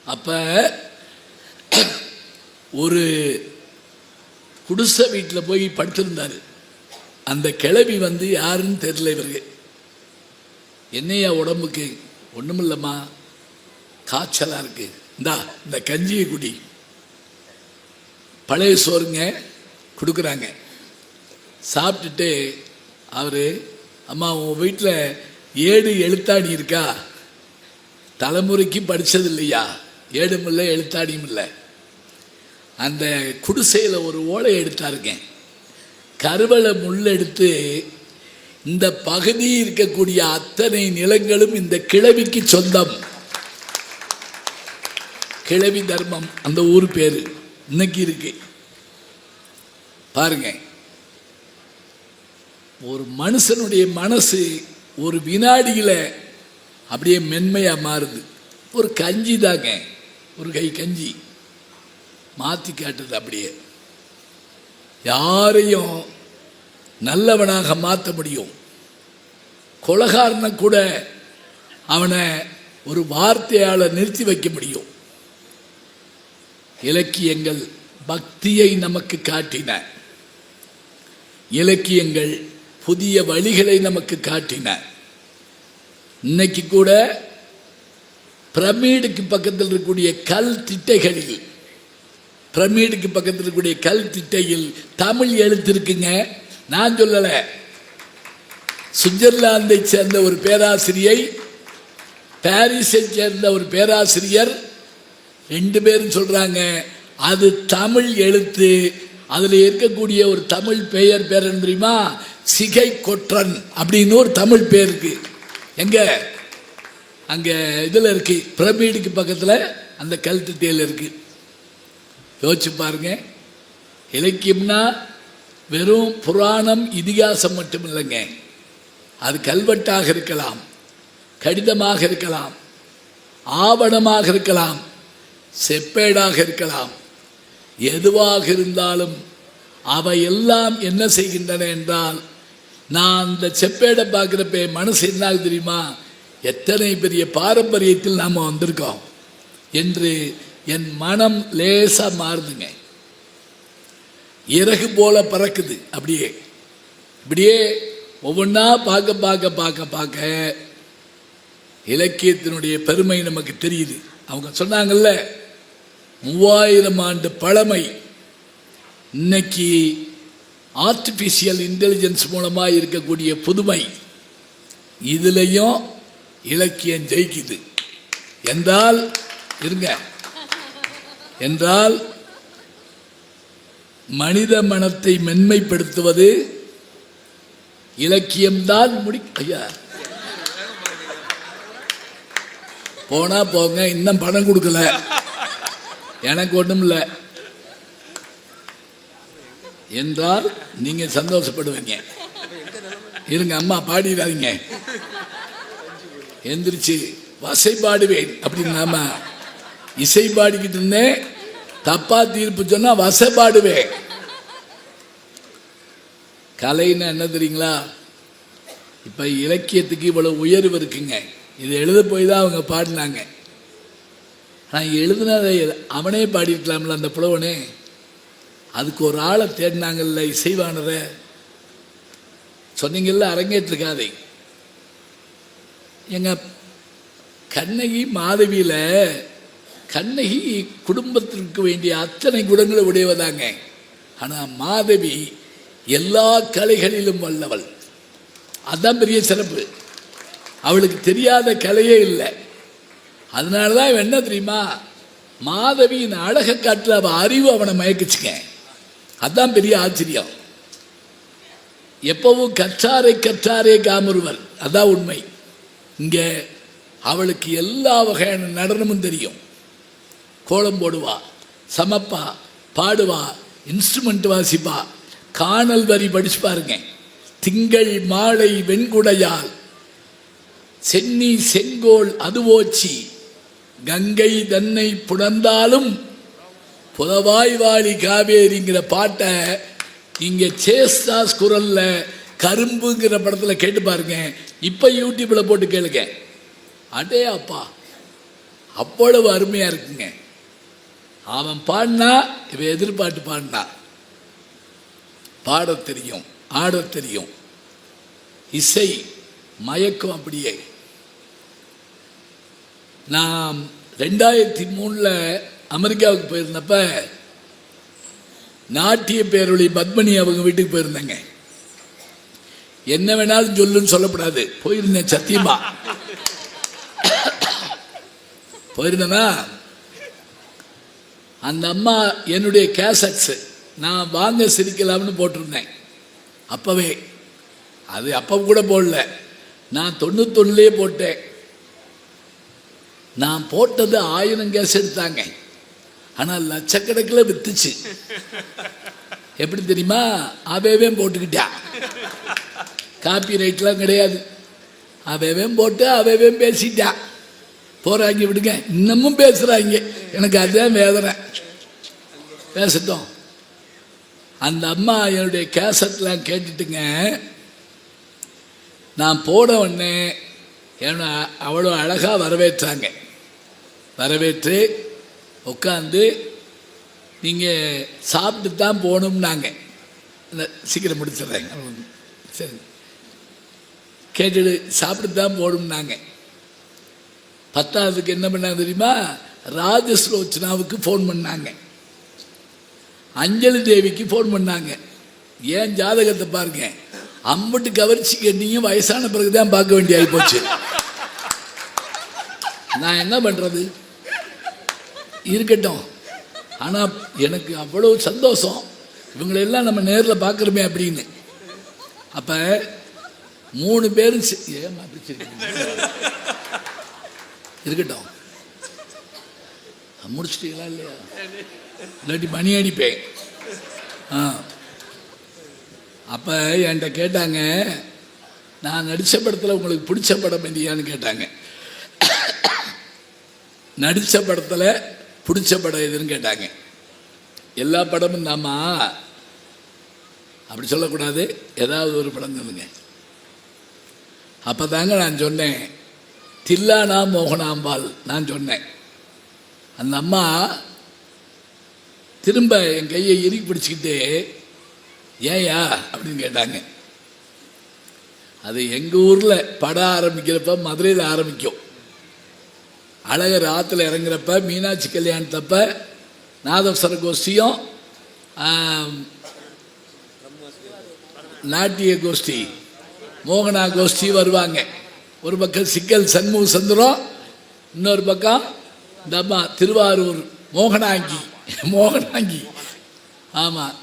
அப்ப ஒரு குடிசை வீட்டில் போய் படுத்திருந்தாரு. அந்த கிழவி யாருன்னு தெரியல இவருக்கு. என்னையா உடம்புக்கு? ஒன்றுமில்லம்மா, காய்ச்சலாக இருக்கு, இந்த கஞ்சியை குடி. பழைய சோறுங்க கொடுக்குறாங்க. சாப்பிட்டுட்டு அவர், அம்மா உன் வீட்டில் ஏடு எழுத்தாடி இருக்கா? தலைமுறைக்கு படித்தது இல்லையா? ஏடும் இல்லை எழுத்தாடியும் இல்லை. அந்த குடிசையில் ஒரு ஓலை எடுத்தாருங்க. கருவளை முள் எடுத்து, இந்த பகுதி இருக்கக்கூடிய அத்தனை நிலங்களும் இந்த கிழவிக்கு சொந்தம். கிழவி தர்மம் அந்த ஊர் பேரு இன்னைக்கு இருக்கு. பாருங்க, ஒரு மனுஷனுடைய மனசு ஒரு வினாடியில அப்படியே மென்மையா மாறுது. ஒரு கஞ்சி தாங்க, ஒரு கை கஞ்சி மாத்தி காட்டுது. அப்படியே யாரையும் நல்லவனாக மாற்ற முடியும். கொலகாரனை கூட அவனை ஒரு வார்த்தையால நிறுத்தி வைக்க முடியும். இலக்கியங்கள் பக்தியை நமக்கு காட்டின, இலக்கியங்கள் புதிய வழிகளை நமக்கு காட்டின. இன்னைக்கு கூட பிரமிடுக்கு பக்கத்தில் இருக்கக்கூடிய கல் திட்டைகளில், பிரமிடுக்கு பக்கத்தில் இருக்கக்கூடிய கல் திட்டையில் தமிழ் எழுத்து இருக்குங்க. நான் சொல்லல, சுவிட்சர்லாந்தை சேர்ந்த ஒரு பேராசிரியை, பாரிஸை சேர்ந்த ஒரு பேராசிரியர், 2 பேரும் சொல்றாங்க அது தமிழ் எழுத்து. அதில் இருக்கக்கூடிய ஒரு தமிழ் பெயர் என்ன தெரியுமா? சிகை கொற்றன் அப்படின்னு ஒரு தமிழ் பேர் இருக்கு. எங்க? அங்க இதுல இருக்கு, பிரமிடுக்கு பக்கத்தில் அந்த கல் திட்டையில் இருக்கு. யோசிச்சு பாருங்க. இலக்கியம்னா வெறும் புராணம் இதிகாசம் மட்டும் இல்லைங்க. அது கல்வெட்டாக இருக்கலாம், கடிதமாக இருக்கலாம், ஆவணமாக இருக்கலாம், செப்பேடாக இருக்கலாம், எதுவாக இருந்தாலும் அவையெல்லாம் என்ன செய்கின்றன என்றால், நான் இந்த செப்பேடை பார்க்குறப்ப மனசு என்ன ஆகுது தெரியுமா, எத்தனை பெரிய பாரம்பரியத்தில் நாம் வந்திருக்கோம் என்று என் மனம் லேசாக மாறுதுங்க. இறகு போல பறக்குது. அப்படியே இப்படியே ஒவ்வொன்றா பார்க்க பார்க்க பார்க்க பார்க்க இலக்கியத்தினுடைய பெருமை நமக்கு தெரியுது. அவங்க சொன்னாங்கல்ல, 3000 ஆண்டு பழமை. இன்னைக்கு ஆர்டிஃபிஷியல் இன்டெலிஜென்ஸ் மூலமாக இருக்கக்கூடிய புதுமை, இதுலேயும் இலக்கியம் ஜெயிக்குது என்றால் இருங்க என்றால் மனித மனத்தை மென்மைப்படுத்துவது இலக்கியம்தான். ஐயா போனா போங்க, இன்னும் பணம் கொடுக்கல, எனக்கு ஒன்றும் இல்லை என்றால் நீங்க சந்தோஷப்படுவீங்க. இருங்க, அம்மா பாடிடாதீங்க, எந்திரிச்சு வசை பாடுவேன் அப்படின்னு நாம இசை பாடிக்கிட்டு இருந்தேன், தப்பா தீர்ப்பு சொன்னா வசை பாடுவேன். கலைன்னு என்ன தெரியுங்களா, இப்ப இலக்கியத்துக்கு இவ்வளவு உயர்வு இருக்குங்க. இது எழுத போய் தான் அவங்க பாடினாங்க. நான் எழுதினதை அவனே பாடிருக்கலாம்ல அந்த புலவனே. அதுக்கு ஒரு ஆளை தேடினாங்கல்ல, இசைவானரை சொன்னீங்கல்ல, அரங்கேற்றிருக்காதை. எங்க கண்ணகி மாதவியில கண்ணகி குடும்பத்திற்கு வேண்டிய அத்தனை குணங்களை உடையவதாங்க. ஆனா மாதவி எல்லா கலைகளிலும் வல்லவள். அதுதான் பெரிய சிறப்பு. அவளுக்கு தெரியாத கலையே இல்லை. அதனாலதான் என்ன தெரியுமா, மாதவியின் அழகை காட்டுல அவ அறிவு அவனை மயக்குச்சுங்க. அதுதான் பெரிய ஆச்சரியம். எப்பவும் கற்றாரே காமருவர், அதான் உண்மை. இங்க அவளுக்கு எல்லா வகையான நடனமும் தெரியும். கோலம் போடுவா, சமப்பா, பாடுவா, இன்ஸ்ட்ருமெண்ட் வாசிப்பா. காணல் வரி படிச்சு பாருங்க. திங்கள் மாலை வெண்குடையால் சென்னி செங்கோல் அதுவோச்சி கங்கை தன்னை புணர்ந்தாலும் புலவாய்வாளி காவேரிங்கிற பாட்டை இங்க சேஸ்தாஸ் குரல்ல கரும்புங்கிற படத்துல கேட்டு பாருங்க. இப்ப யூடியூப்ல போட்டு கேளுங்க. அடே அப்பா, அவ்வளவு அருமையா இருக்குங்க. அவன் பாடினா இவன் எதிர்பார்த்து பாடினா. பாட தெரியும், ஆட தெரியும், இசை மயக்கம். அப்படியே நான் 2003 அமெரிக்காவுக்கு போயிருந்தப்ப நாட்டிய பேரொளி பத்மினி அவங்க வீட்டுக்கு போயிருந்தேங்க. என்ன வேணாலும் சொல்லுன்னு சொல்லக்கூடாது, போயிருந்தேன் சத்தியமா. போயிருந்தேன்னா அந்த அம்மா என்னுடைய கேசட்ஸ் நான் வாங்க சிரிக்கலாம்னு போட்டிருந்தேன். அப்பவே அது அப்போ கூட போடல, நான் 91 போட்டேன். நான் போட்டது 1000 கேஸ் எடுத்தாங்க. ஆனால் லட்சக்கணக்கில் வித்துச்சு. எப்படி தெரியுமா, அவையவே போட்டுக்கிட்டா. காப்பி ரைட்லாம் கிடையாது. அவையவே போட்டு அவையவே பேசிட்டா. போறாங்க விடுங்க, இன்னமும் பேசுறாங்க. எனக்கு அதுதான் வேதனை. பேசட்டும். அந்த அம்மா என்னுடைய கேசட்லாம் கேட்டுட்டுங்க. நான் போன உடனே என்ன அவ்வளோ அழகாக வரவேற்றாங்க. வரவேற்று உட்காந்து நீங்கள் சாப்பிட்டு தான் போகணும்னாங்க. சீக்கிரம் முடிச்சிடுறேங்க. சரி, கேட்டுட்டு சாப்பிட்டு தான் போகணும்னாங்க. 10ஆவதுக்கு என்ன பண்ணாங்க தெரியுமா, ராஜஸ்லோச்சனாவுக்கு ஃபோன் பண்ணாங்க, அஞ்சலி தேவிக்கு ஃபோன் பண்ணாங்க. ஏன் ஜாதகத்தை பாருங்க, அம்பட்டு கவர்ச்சி கேட்டீங்க, வயசான பிறகுதான் பார்க்க வேண்டிய ஆகி போச்சு. நான் என்ன பண்றது, இருக்கட்டும். ஆனால் எனக்கு அவ்வளவு சந்தோஷம், இவங்களெல்லாம் நம்ம நேரில் பார்க்குறோமே அப்படின்னு. அப்போ 3 பேரும் ஏமா இருக்கட்டும், முடிச்சிட்டீங்களா இல்லையா, இல்லாட்டி மணி அடிப்பேன். அப்போ என்கிட்ட கேட்டாங்க, நான் நடித்த படத்தில் உங்களுக்கு பிடிச்ச படம் இல்லையான்னு கேட்டாங்க. நடித்த படத்தில் பிடிச்ச படம் எதுன்னு கேட்டாங்க. எல்லா படமும் நாம அப்படி சொல்லக்கூடாது, ஏதாவது ஒரு படம் சொல்லுங்க. அப்போ தாங்க நான் சொன்னேன், தில்லானா மோகனாம்பாள் நான் சொன்னேன். அந்த அம்மா திரும்ப என் கையை இறுக்கி பிடிச்சிக்கிட்டு ஏயா அப்படின்னு கேட்டாங்க. அது எங்கள் ஊரில் படம் ஆரம்பிக்கிறப்ப மதுரையில் ஆரம்பிக்கும். அழகர் ஆற்றுல இறங்குறப்ப மீனாட்சி கல்யாணத்தப்ப நாதஸ்வர கோஷ்டியும் நாட்டிய கோஷ்டி மோகனா கோஷ்டி வருவாங்க. ஒரு பக்கம் சிக்கல் சண்முக சுந்தரம், இன்னொரு பக்கம் இந்த அம்மா திருவாரூர் மோகனாங்கி. ஆமாம்,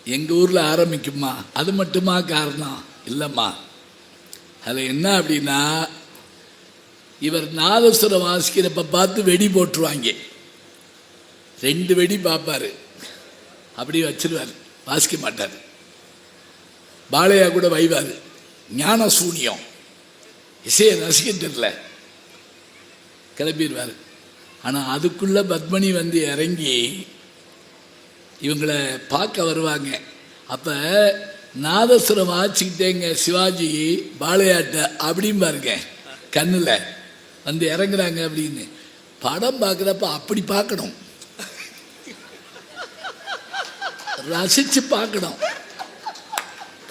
எங்கள் ஊரில் ஆரம்பிக்குமா. அது மட்டுமா காரணம்? இல்லைம்மா. அதில் என்ன அப்படின்னா, இவர் நாதஸ்வரம் வாசிக்கிறப்ப பார்த்து வெடி போட்டுருவாங்க. 2 வெடி பார்ப்பார், அப்படி வச்சிருவார், வாசிக்க மாட்டார். பாலையா கூட வைவார், ஞான சூனியம், இசையை ரசிக்கிட்டு கிளப்பிடுவார். ஆனால் அதுக்குள்ளே பத்மினி வந்து இறங்கி இவங்களை பார்க்க வருவாங்க. அப்போ நாதஸ்வரம் வாசிக்கிட்டேங்க சிவாஜி பாலையாட்ட அப்படின்னு பாருங்க, கண்ணில் வந்து இறங்குறாங்க அப்படின்னு. படம் பார்க்குறப்ப அப்படி பார்க்கணும், ரசித்து பார்க்கணும்.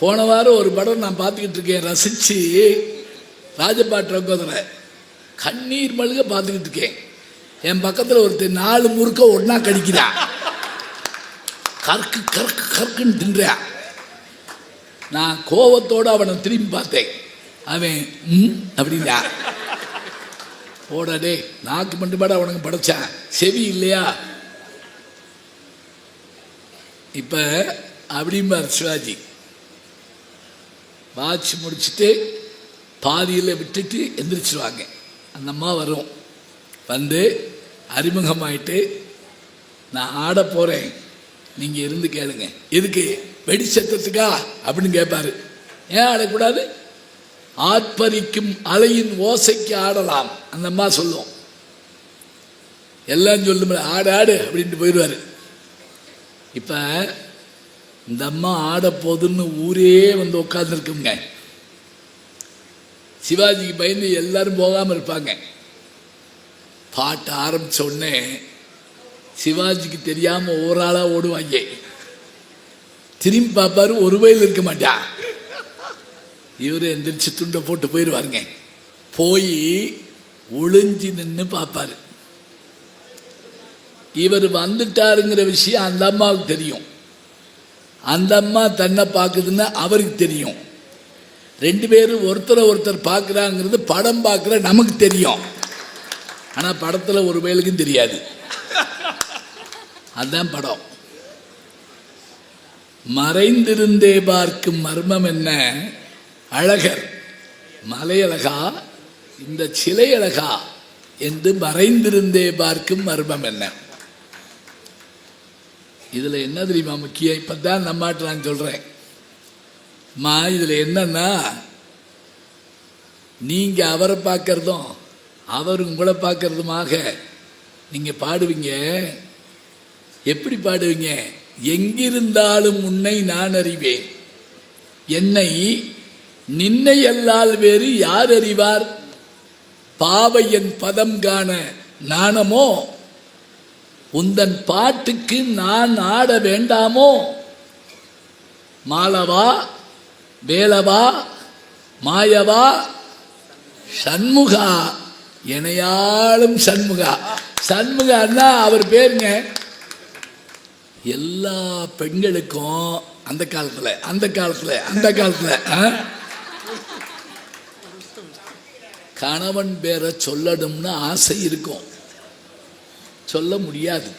போன வாரம் ஒரு படம் நான் பார்த்துக்கிட்டு இருக்கேன், ரசித்து ராஜபாட்டு ரங்கோதரை கண்ணீர் மல்க பார்த்துக்கிட்டு இருக்கேன். என் பக்கத்தில் ஒருத்தர் 4 முறுக்க ஒன்றா கடிக்கிறான், கற்கு கற்கு கற்குன்னு தின்றான். நான் கோவத்தோடு அவனை திரும்பி பார்த்தேன். அவன் அப்படின்னா, போடே நாக்கு மட்டும் பாட அவனுக்கு படைச்சான், செவி இல்லையா? இப்போ அப்படிம்பார் சிவாஜி. வாட்சி முடிச்சுட்டு பாதியில் விட்டுட்டு எந்திரிச்சிருவாங்க. அந்த அம்மா வரும், வந்து அறிமுகமாயிட்டு நான் ஆட போகிறேன், நீங்கள் இருந்து கேளுங்க. எதுக்கு? வெடி சத்தத்துக்கா அப்படின்னு கேட்பாரு. ஏன் ஆடக்கூடாது? ஆர்ப்பரிக்கும் அலையின் ஓசைக்கு ஆடலாம் அந்த அம்மா சொல்லும். எல்லாம் சொல்லும், ஆடு ஆடு அப்படின்ட்டு போயிடுவார். இப்போ இந்த அம்மா ஆட போதுன்னு ஊரே வந்து உட்காந்துருக்குங்க. சிவாஜிக்கு பயந்து எல்லாரும் போகாமல் இருப்பாங்க. பாட்டு ஆரம்பித்த உடனே சிவாஜிக்கு தெரியாமல் ஒரு ஆளாக ஓடுவாங்க. திரும்பி பார்ப்பாரு, ஒரு வயல் இருக்க மாட்டா. இவர் எந்திரிச்சு துண்டை போட்டு போயிடுவாருங்க. போய் ஒளிஞ்சி நின்று பார்ப்பாரு. இவர் வந்துட்டாருங்கிற விஷயம் அந்த அம்மாவுக்கு தெரியும். அந்த அம்மா தன்னை பார்க்குதுன்னு அவருக்கு தெரியும். 2 பேரும் ஒருத்தர் பார்க்குறாங்கிறது படம் பார்க்குற நமக்கு தெரியும். ஆனால் படத்தில் ஒரு வயலுக்கும் தெரியாது. அதுதான் படம். மறைந்திருந்தே பார்க்கும் மர்மம் என்ன? அழகர் மலையழகா இந்த சிலை அழகா என்று மறைந்திருந்தே பார்க்கும் மர்மம் என்ன? இதில் என்ன தெரியுமா முக்கியம்? இப்போ தான் நம்மாட்ட நான் சொல்கிறேன் மா, இதில் என்னன்னா, நீங்கள் அவரை பார்க்கறதும் அவர் உங்களை பார்க்கறதுமாக நீங்கள் பாடுவீங்க. எப்படி பாடுவீங்க? எங்கிருந்தாலும் உன்னை நான் அறிவேன், என்னை நின்னை அல்லால் வேறு யார் அறிவார்? பாவையன் பதம் காண நாணமோ, உந்தன் பாட்டுக்கு நான் ஆட வேண்டாமோ? மாலவா வேலவா மாயவா சண்முகா எனையாளும் சண்முகா. சண்முகான்னா அவர் பேருங்க. எல்லா பெண்களுக்கும் அந்த காலத்தில் கணவன் பேரை சொல்லணும்னு ஆசை இருக்கும், சொல்ல முடியாது.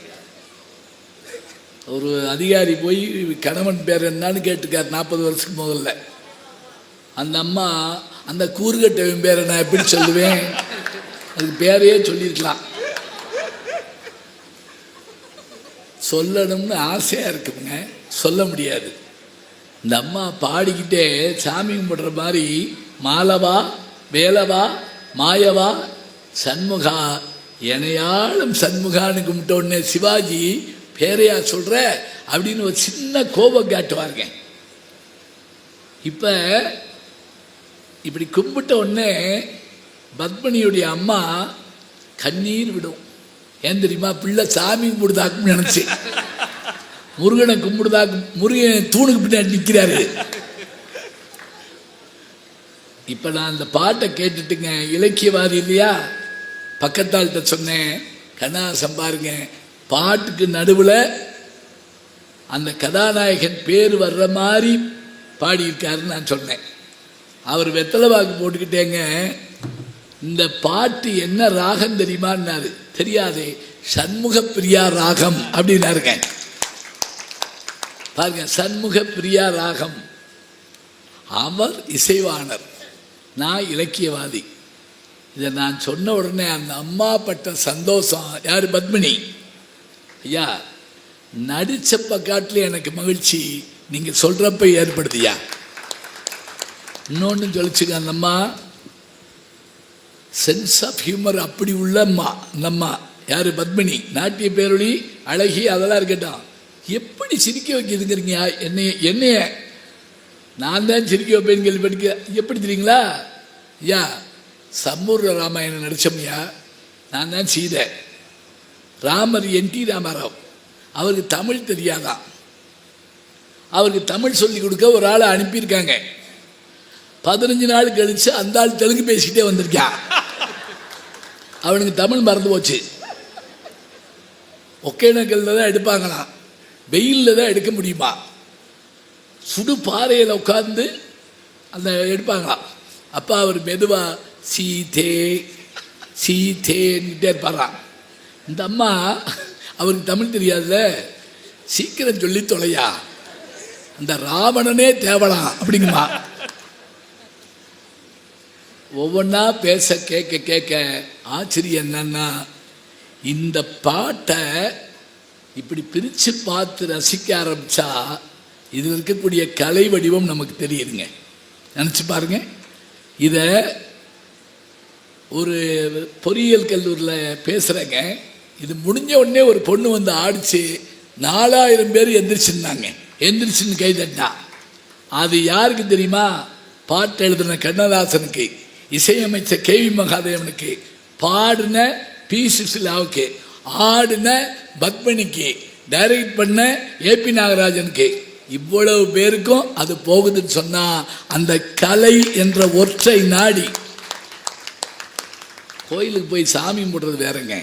ஒரு அதிகாரி போய் கணவன் பேர் என்னன்னு கேட்டுக்கார் 40 வருஷத்துக்கு முதல்ல. அந்த அம்மா, அந்த கூறுகட்டவன் பேரை நான் எப்படி சொல்லுவேன்? அதுக்கு பேரையே சொல்லியிருக்கலாம். சொல்லணும்னு ஆசையாக இருக்குங்க, சொல்ல முடியாது. இந்த அம்மா பாடிக்கிட்டே சாமி கும்பிடுற மாதிரி மாலவா வேலவா மாயவா சண்முகா எனையாளும் சண்முகான்னு கும்பிட்ட உடனே சிவாஜி பேரையா சொல்ற அப்படின்னு ஒரு சின்ன கோபம் காட்டுவாருங்க. இப்போ இப்படி கும்பிட்ட உடனே பத்மினியுடைய அம்மா கண்ணீர் விடும். ஏன் தெரியுமா? பிள்ளை சாமி கும்பிடுதாக்குன்னு நினைச்சு முருகனை கும்பிடுதாக்கு, முருகன் தூணுக்கு பின்னாடி நிற்கிறாரு. இப்போ நான் அந்த பாட்டை கேட்டுட்டுங்க, இலக்கியவாதி இல்லையா, பக்கத்தாள்கிட்ட சொன்னேன், கண்ணாசம் பாருங்க, பாட்டுக்கு நடுவில் அந்த கதாநாயகன் பேர் வர்ற மாதிரி பாடியிருக்காருன்னு நான் சொன்னேன். அவர் வெத்தலை வாக்கு போட்டுக்கிட்டேங்க, இந்த பாட்டு என்ன ராகம் தெரியுமான்னாரு. தெரியாதே, சண்முக பிரியா ராகம் அப்படின்னாருங்க. பாருங்க, சண்முக பிரியா ராகம். அவர் இசைவாணர், நான் இலக்கியவாதி. இதை நான் சொன்ன உடனே அந்த அம்மா பட்ட சந்தோஷம், யார்? பத்மினி. ஐயா, நடிச்சப்ப காட்டில் எனக்கு மகிழ்ச்சி நீங்கள் சொல்கிறப்ப ஏற்படுத்தியா. இன்னொன்று சொல்லிச்சுங்க, அந்த அம்மா சென்ஸ் ஆஃப் ஹியூமர் அப்படி உள்ள அம்மா. அந்த அம்மா யார்? பத்மினி. நாட்டிய பேரொழி, அழகி, அதெல்லாம் இருக்கட்டும், எப்படி சிரிக்க வைக்கிறதுங்கிறீங்க என்னைய நான் தான் சிரிக்க வைப்பேன்னு கேள்விப்பட்டிருக்க. எப்படி தெரியுங்களா ஐயா? சம்பூர்ண ராமாயணம் நடிச்சோம்யா, நான் தான் சீதை. ராமர் என்.டி. ராமாராவ், அவருக்கு தமிழ் தெரியாதான். அவருக்கு தமிழ் சொல்லி கொடுக்க ஒரு ஆளை அனுப்பியிருக்காங்க. 15 நாள் கழிச்சு அந்த ஆள் தெலுங்கு பேசிக்கிட்டே வந்திருக்கான். அவனுக்கு தமிழ் மறந்து போச்சு. ஒகேனக்கல்ல தான் எடுப்பாங்களாம், வெயிலில் தான் எடுக்க முடியுமா. சுடு பாறையில் உட்கார்ந்து அந்த எடுப்பாங்களாம். அப்போ அவர் மெதுவாக சீதே சீதேன்னுட்டே இருப்பாராம். இந்த அம்மா அவருக்கு தமிழ் தெரியாதுல்ல, சீக்கிரம் சொல்லி தொலையா, அந்த ராவணனே தேவலாம் அப்படிங்குமா. ஒவ்வொன்றா பேச கேட்க கேட்க ஆச்சரியம் என்னன்னா, இந்த பாட்டை இப்படி பிரித்து பார்த்து ரசிக்க ஆரம்பித்தா இதில் இருக்கக்கூடிய கலை வடிவம் நமக்கு தெரியுதுங்க. நினச்சி பாருங்க. இதை ஒரு பொறியியல் கல்லூரியில் பேசுகிறேங்க. இது முடிஞ்ச உடனே ஒரு பொண்ணு வந்து ஆடிச்சு, 4000 பேர் எந்திரிச்சுருந்தாங்க. எந்திரிச்சுன்னு கை தட்டா. அது யாருக்கு தெரியுமா? பாட்டு எழுதின கண்ணதாசனுக்கு, இசையமைச்ச கேவி மகாதேவனுக்கு, பாடின பி சுசிலாவுக்கு, ஆடின பத்மினிக்கு, டைரக்ட் பண்ண ஏபி நாகராஜனுக்கு, இவ்வளவு பேருக்கும் அது போகுதுன்னு சொன்னா அந்த கலை என்ற ஒற்றை நாடி. கோயிலுக்கு போய் சாமி கும்பிடுறது வேறங்க.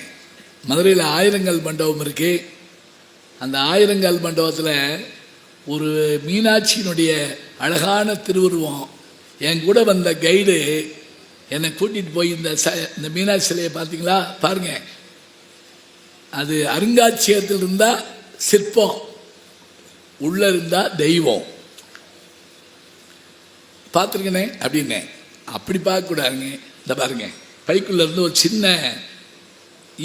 மதுரையில் ஆயிரங்கால் மண்டபம் இருக்கு. அந்த ஆயிரங்கால் மண்டபத்தில் ஒரு மீனாட்சியினுடைய அழகான திருவுருவம். என் கூட வந்த கைடு என்னை கூட்டிகிட்டு போய் இந்த மீனாட்சி சிலையை பார்த்தீங்களா பாருங்க, அது அருங்காட்சியகத்தில் இருந்தால் சிற்பம், உள்ள இருந்தால் தெய்வம். பார்த்துருக்கனே அப்படின்னே. அப்படி பார்க்கக்கூடாதுங்க. இந்த பாருங்க, பைக்குள்ள இருந்து ஒரு சின்ன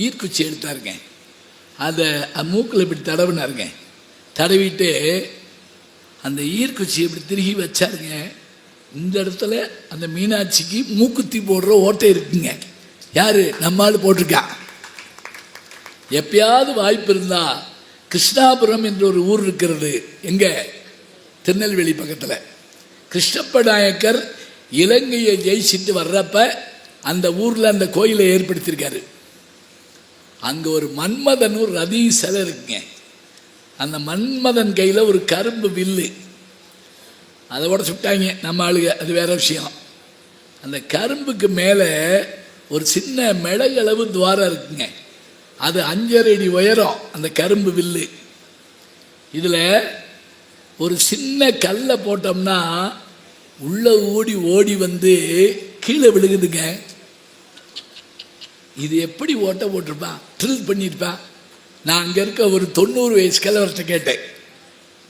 ஈர்க்குச்சி எடுத்தாருங்க. அதை மூக்கில் இப்படி தடவினாருங்க. தடவிட்டு அந்த ஈர்க்குச்சி இப்படி திருகி வச்சாருங்க. இந்த இடத்துல அந்த மீனாட்சிக்கு மூக்குத்தி போடுற ஓட்டை இருக்குங்க. யாரு? நம்மால் போட்டிருக்கா. எப்பயாவது வாய்ப்பு இருந்தா கிருஷ்ணாபுரம் என்ற ஒரு ஊர் இருக்கிறது. எங்க? திருநெல்வேலி பக்கத்தில். கிருஷ்ணப்ப நாயக்கர் இலங்கையை ஜெயிச்சுட்டு வர்றப்ப அந்த ஊரில் அந்த கோயிலை ஏற்படுத்தியிருக்காரு. அங்கே ஒரு மன்மதன் ஒரு ரதி சிலை இருக்குங்க. அந்த மன்மதன் கையில் ஒரு கரும்பு வில்லு, அதை உடச்சு விட்டாங்க நம்ம ஆளுங்க, அது வேற விஷயம். அந்த கரும்புக்கு மேலே ஒரு சின்ன மிளகளவு துவாரம் இருக்குங்க. அது 5.5 அடி உயரம் அந்த கரும்பு வில்லு. இதில் ஒரு சின்ன கல்லை போட்டோம்னா உள்ள ஓடி வந்து கீழே விழுகுதுங்க. இது எப்படி ஓட்ட போட்டிருப்பான், ட்ரில் பண்ணியிருப்பான். நான் அங்கே இருக்க ஒரு 90 வயசு கிழவர்கிட்ட கேட்டேன்,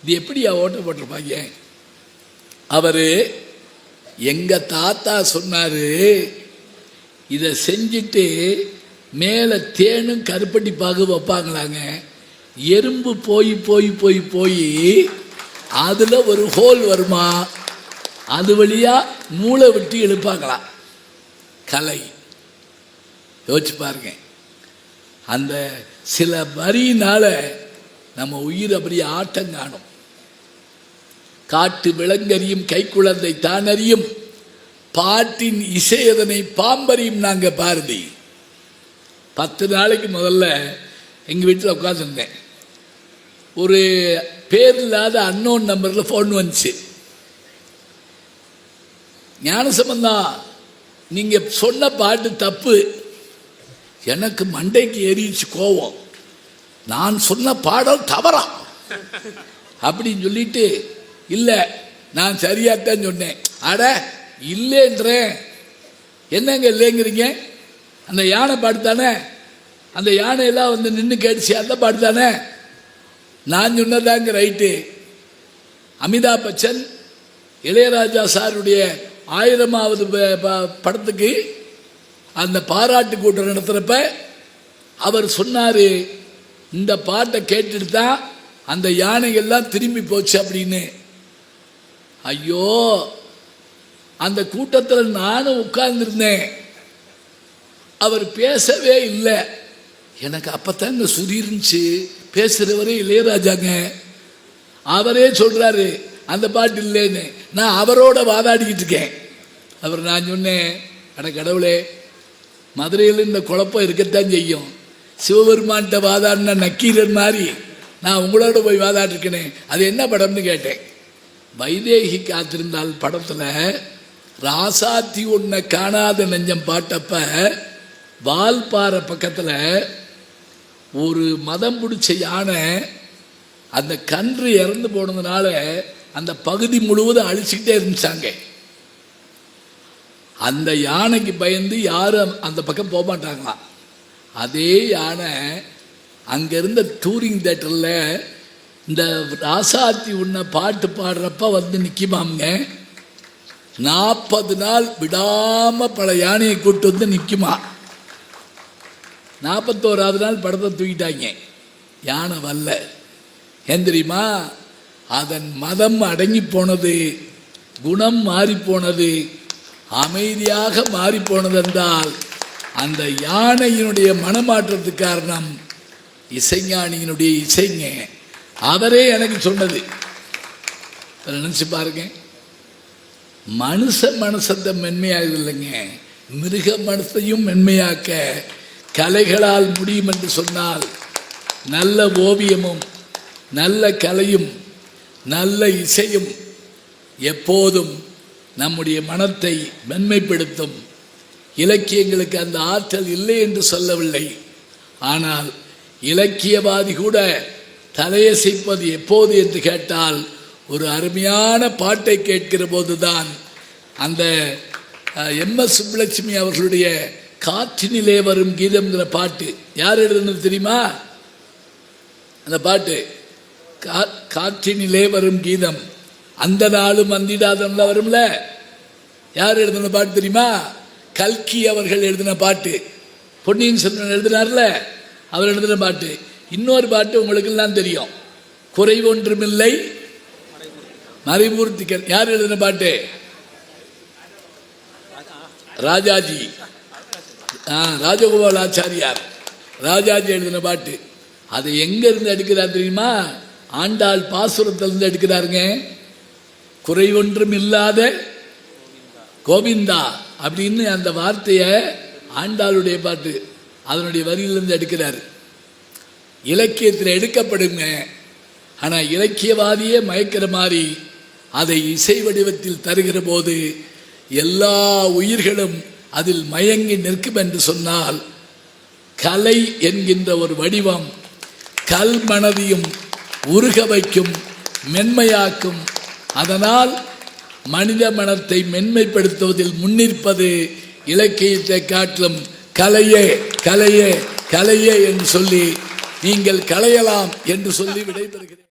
இது எப்படியா ஓட்ட போட்டிருப்பாங்க? அவர் எங்கள் தாத்தா சொன்னார், இதை செஞ்சுட்டு மேலே தேனும் கருப்பட்டி பாகு வைப்பாங்களாங்க. எறும்பு போய் போய் போய் போய் அதுல ஒரு ஹோல் வருமா, அது வழியா மூளை விட்டு எழுப்பாங்களாம். கலை யோசிச்சு பாருங்க. அந்த சில வரியினால நம்ம உயிர் அப்படி ஆட்டம் காணும். காட்டு விலங்கறியும் கைக்குழந்தை தானறியும் பாட்டின் இசையதனை பாம்பறியும். நாங்க பாரதி 10 நாளைக்கு முதல்ல எங்கள் வீட்டில் உட்காந்துருந்தேன். ஒரு பேர் இல்லாத அன்னோன் நம்பரில் ஃபோன் வந்துச்சு. ஞானசம்பந்தம், நீங்கள் சொன்ன பாட்டு தப்பு. எனக்கு மண்டைக்கு ஏறிச்சு கோவம். நான் சொன்ன பாடல் தவறா அப்படின்னு சொல்லிட்டு, இல்லை நான் சரியாத்தான் சொன்னேன். அட இல்லைன்றேன். என்னங்க இல்லைங்கிறீங்க? அந்த யானை பாட்டு தானே, அந்த யானையெல்லாம் வந்து நின்று கேட்டுச்சு, அந்த பாட்டு தானே. நான் சொன்னதாங்க ரைட்டு. அமிதாப் பச்சன் இளையராஜா சாருடைய 1000வது படத்துக்கு அந்த பாராட்டு கூட்டம் நடத்துகிறப்ப அவர் சொன்னார், இந்த பாட்டை கேட்டுட்டு தான் அந்த யானைகள்லாம் திரும்பி போச்சு அப்படின்னு. ஐயோ, அந்த கூட்டத்தில் நானும் உட்கார்ந்துருந்தேன். அவர் பேசவே இல்லை. எனக்கு அப்பத்தாங்க சுதி இருந்துச்சு. பேசுகிறவரே இளையராஜாங்க. அவரே சொல்கிறாரு அந்த பாட்டு இல்லைன்னு. நான் அவரோட வாதாடிக்கிட்டு இருக்கேன். நான் சொன்னேன், அட கடவுளே, மதுரையில் இந்த குழப்பம் இருக்கத்தான் செய்யும். சிவபெருமான்கிட்ட வாதாடின நக்கீரன் மாதிரி நான் உங்களோட போய் வாதாடிருக்கேனே, அது என்ன படம்னு கேட்டேன். வைதேகி காத்திருந்தால் படத்தில் ராசாத்தி ஒன்றை காணாத நெஞ்சம் பாட்டப்ப வால்பாறை பக்கத்தில் ஒரு மதம் பிடிச்ச யானை அந்த கன்று இறந்து போனதுனால அந்த பகுதி முழுவதும் அழிச்சுக்கிட்டே இருந்துச்சாங்க. அந்த யானைக்கு பயந்து யாரும் அந்த பக்கம் போக மாட்டாங்களாம். அதே யானை அங்கிருந்த டூரிங் தேட்டரில் இந்த ராசாத்தி உன்னை பாட்டு பாடுறப்ப வந்து நிற்குமாங்க. 40 நாள் விடாமல் பல யானையை கூட்டு வந்து நிற்குமா. 41வது நாள் படத்தை தூக்கிட்டாங்க. யானை வரல. ஏன் தெரியுமா? அதன் மதம் அடங்கி போனது, குணம் மாறி போனது, அமைதியாக மாறி போனது என்றால் அந்த யானையினுடைய மனமாற்றத்துக்கு காரணம் இசைஞானியினுடைய இசைங்க. அவரே எனக்கு சொன்னது. நினைச்சு பாருங்க. மனுஷ மனசத்தை மென்மையாகுது இல்லைங்க, மிருக மனசையும் மென்மையாக்க கலைகளால் முடியும் என்று சொன்னால் நல்ல ஓவியமும் நல்ல கலையும் நல்ல இசையும் எப்போதும் நம்முடைய மனத்தை மென்மைப்படுத்தும். இலக்கியங்களுக்கு அந்த ஆற்றல் இல்லை என்று சொல்லவில்லை. ஆனால் இலக்கியவாதி கூட தலையசைப்பது எப்போது என்று கேட்டால் ஒரு அருமையான பாட்டை கேட்கிற போதுதான். அந்த எம்.எஸ். சுப்புலட்சுமி அவர்களுடைய காற்றினிலே வரும் கீதம்ங்கிற பாட்டு யார் எழுதுனது தெரியுமா? அந்த பாட்டு காற்றினிலே வரும் கீதம் அந்த நாளும் அந்திடாதம்ல வரும்ல. யார் எழுதின பாட்டு தெரியுமா? கல்கி அவர்கள் எழுதின பாட்டு. பொன்னியின் செல்வன் எழுதினார்ல, அவர் எழுதின பாட்டு. இன்னொரு பாட்டு உங்களுக்கு எல்லாம் தெரியும், குறைவொன்றுமில்லை மறைமூர்த்திகள். யார் எழுதின பாட்டு? ராஜாஜி, ராஜகோபால் ஆச்சாரியார் ராஜாஜி எழுதின பாட்டு. அதை எங்க இருந்து எடுக்கிறார் தெரியுமா? ஆண்டாள் பாசுரத்திலிருந்து எடுக்கிறாருங்க. குறைவொன்றும் இல்லாத கோவிந்தா அப்படின்னு அந்த வார்த்தையை ஆண்டாளுடைய பாட்டு அதனுடைய வரியிலிருந்து எடுக்கிறார். இலக்கியத்தில் எடுக்கப்படுங்க. ஆனால் இலக்கியவாதியே மயக்கிற மாதிரி அதை இசை வடிவத்தில் தருகிற போது எல்லா உயிர்களும் அதில் மயங்கி நிற்கும் என்று சொன்னால், கலை என்கின்ற ஒரு வடிவம் கல் மனதையும் உருக வைக்கும், மென்மையாக்கும். அதனால் மனித மனத்தை மென்மைப்படுத்துவதில் முன்னிற்பது இலக்கியத்தை காட்டிலும் கலையே கலையே கலையே என்று சொல்லி நீங்கள் கலையலாம் என்று சொல்லி விடைபெறுகிறேன்.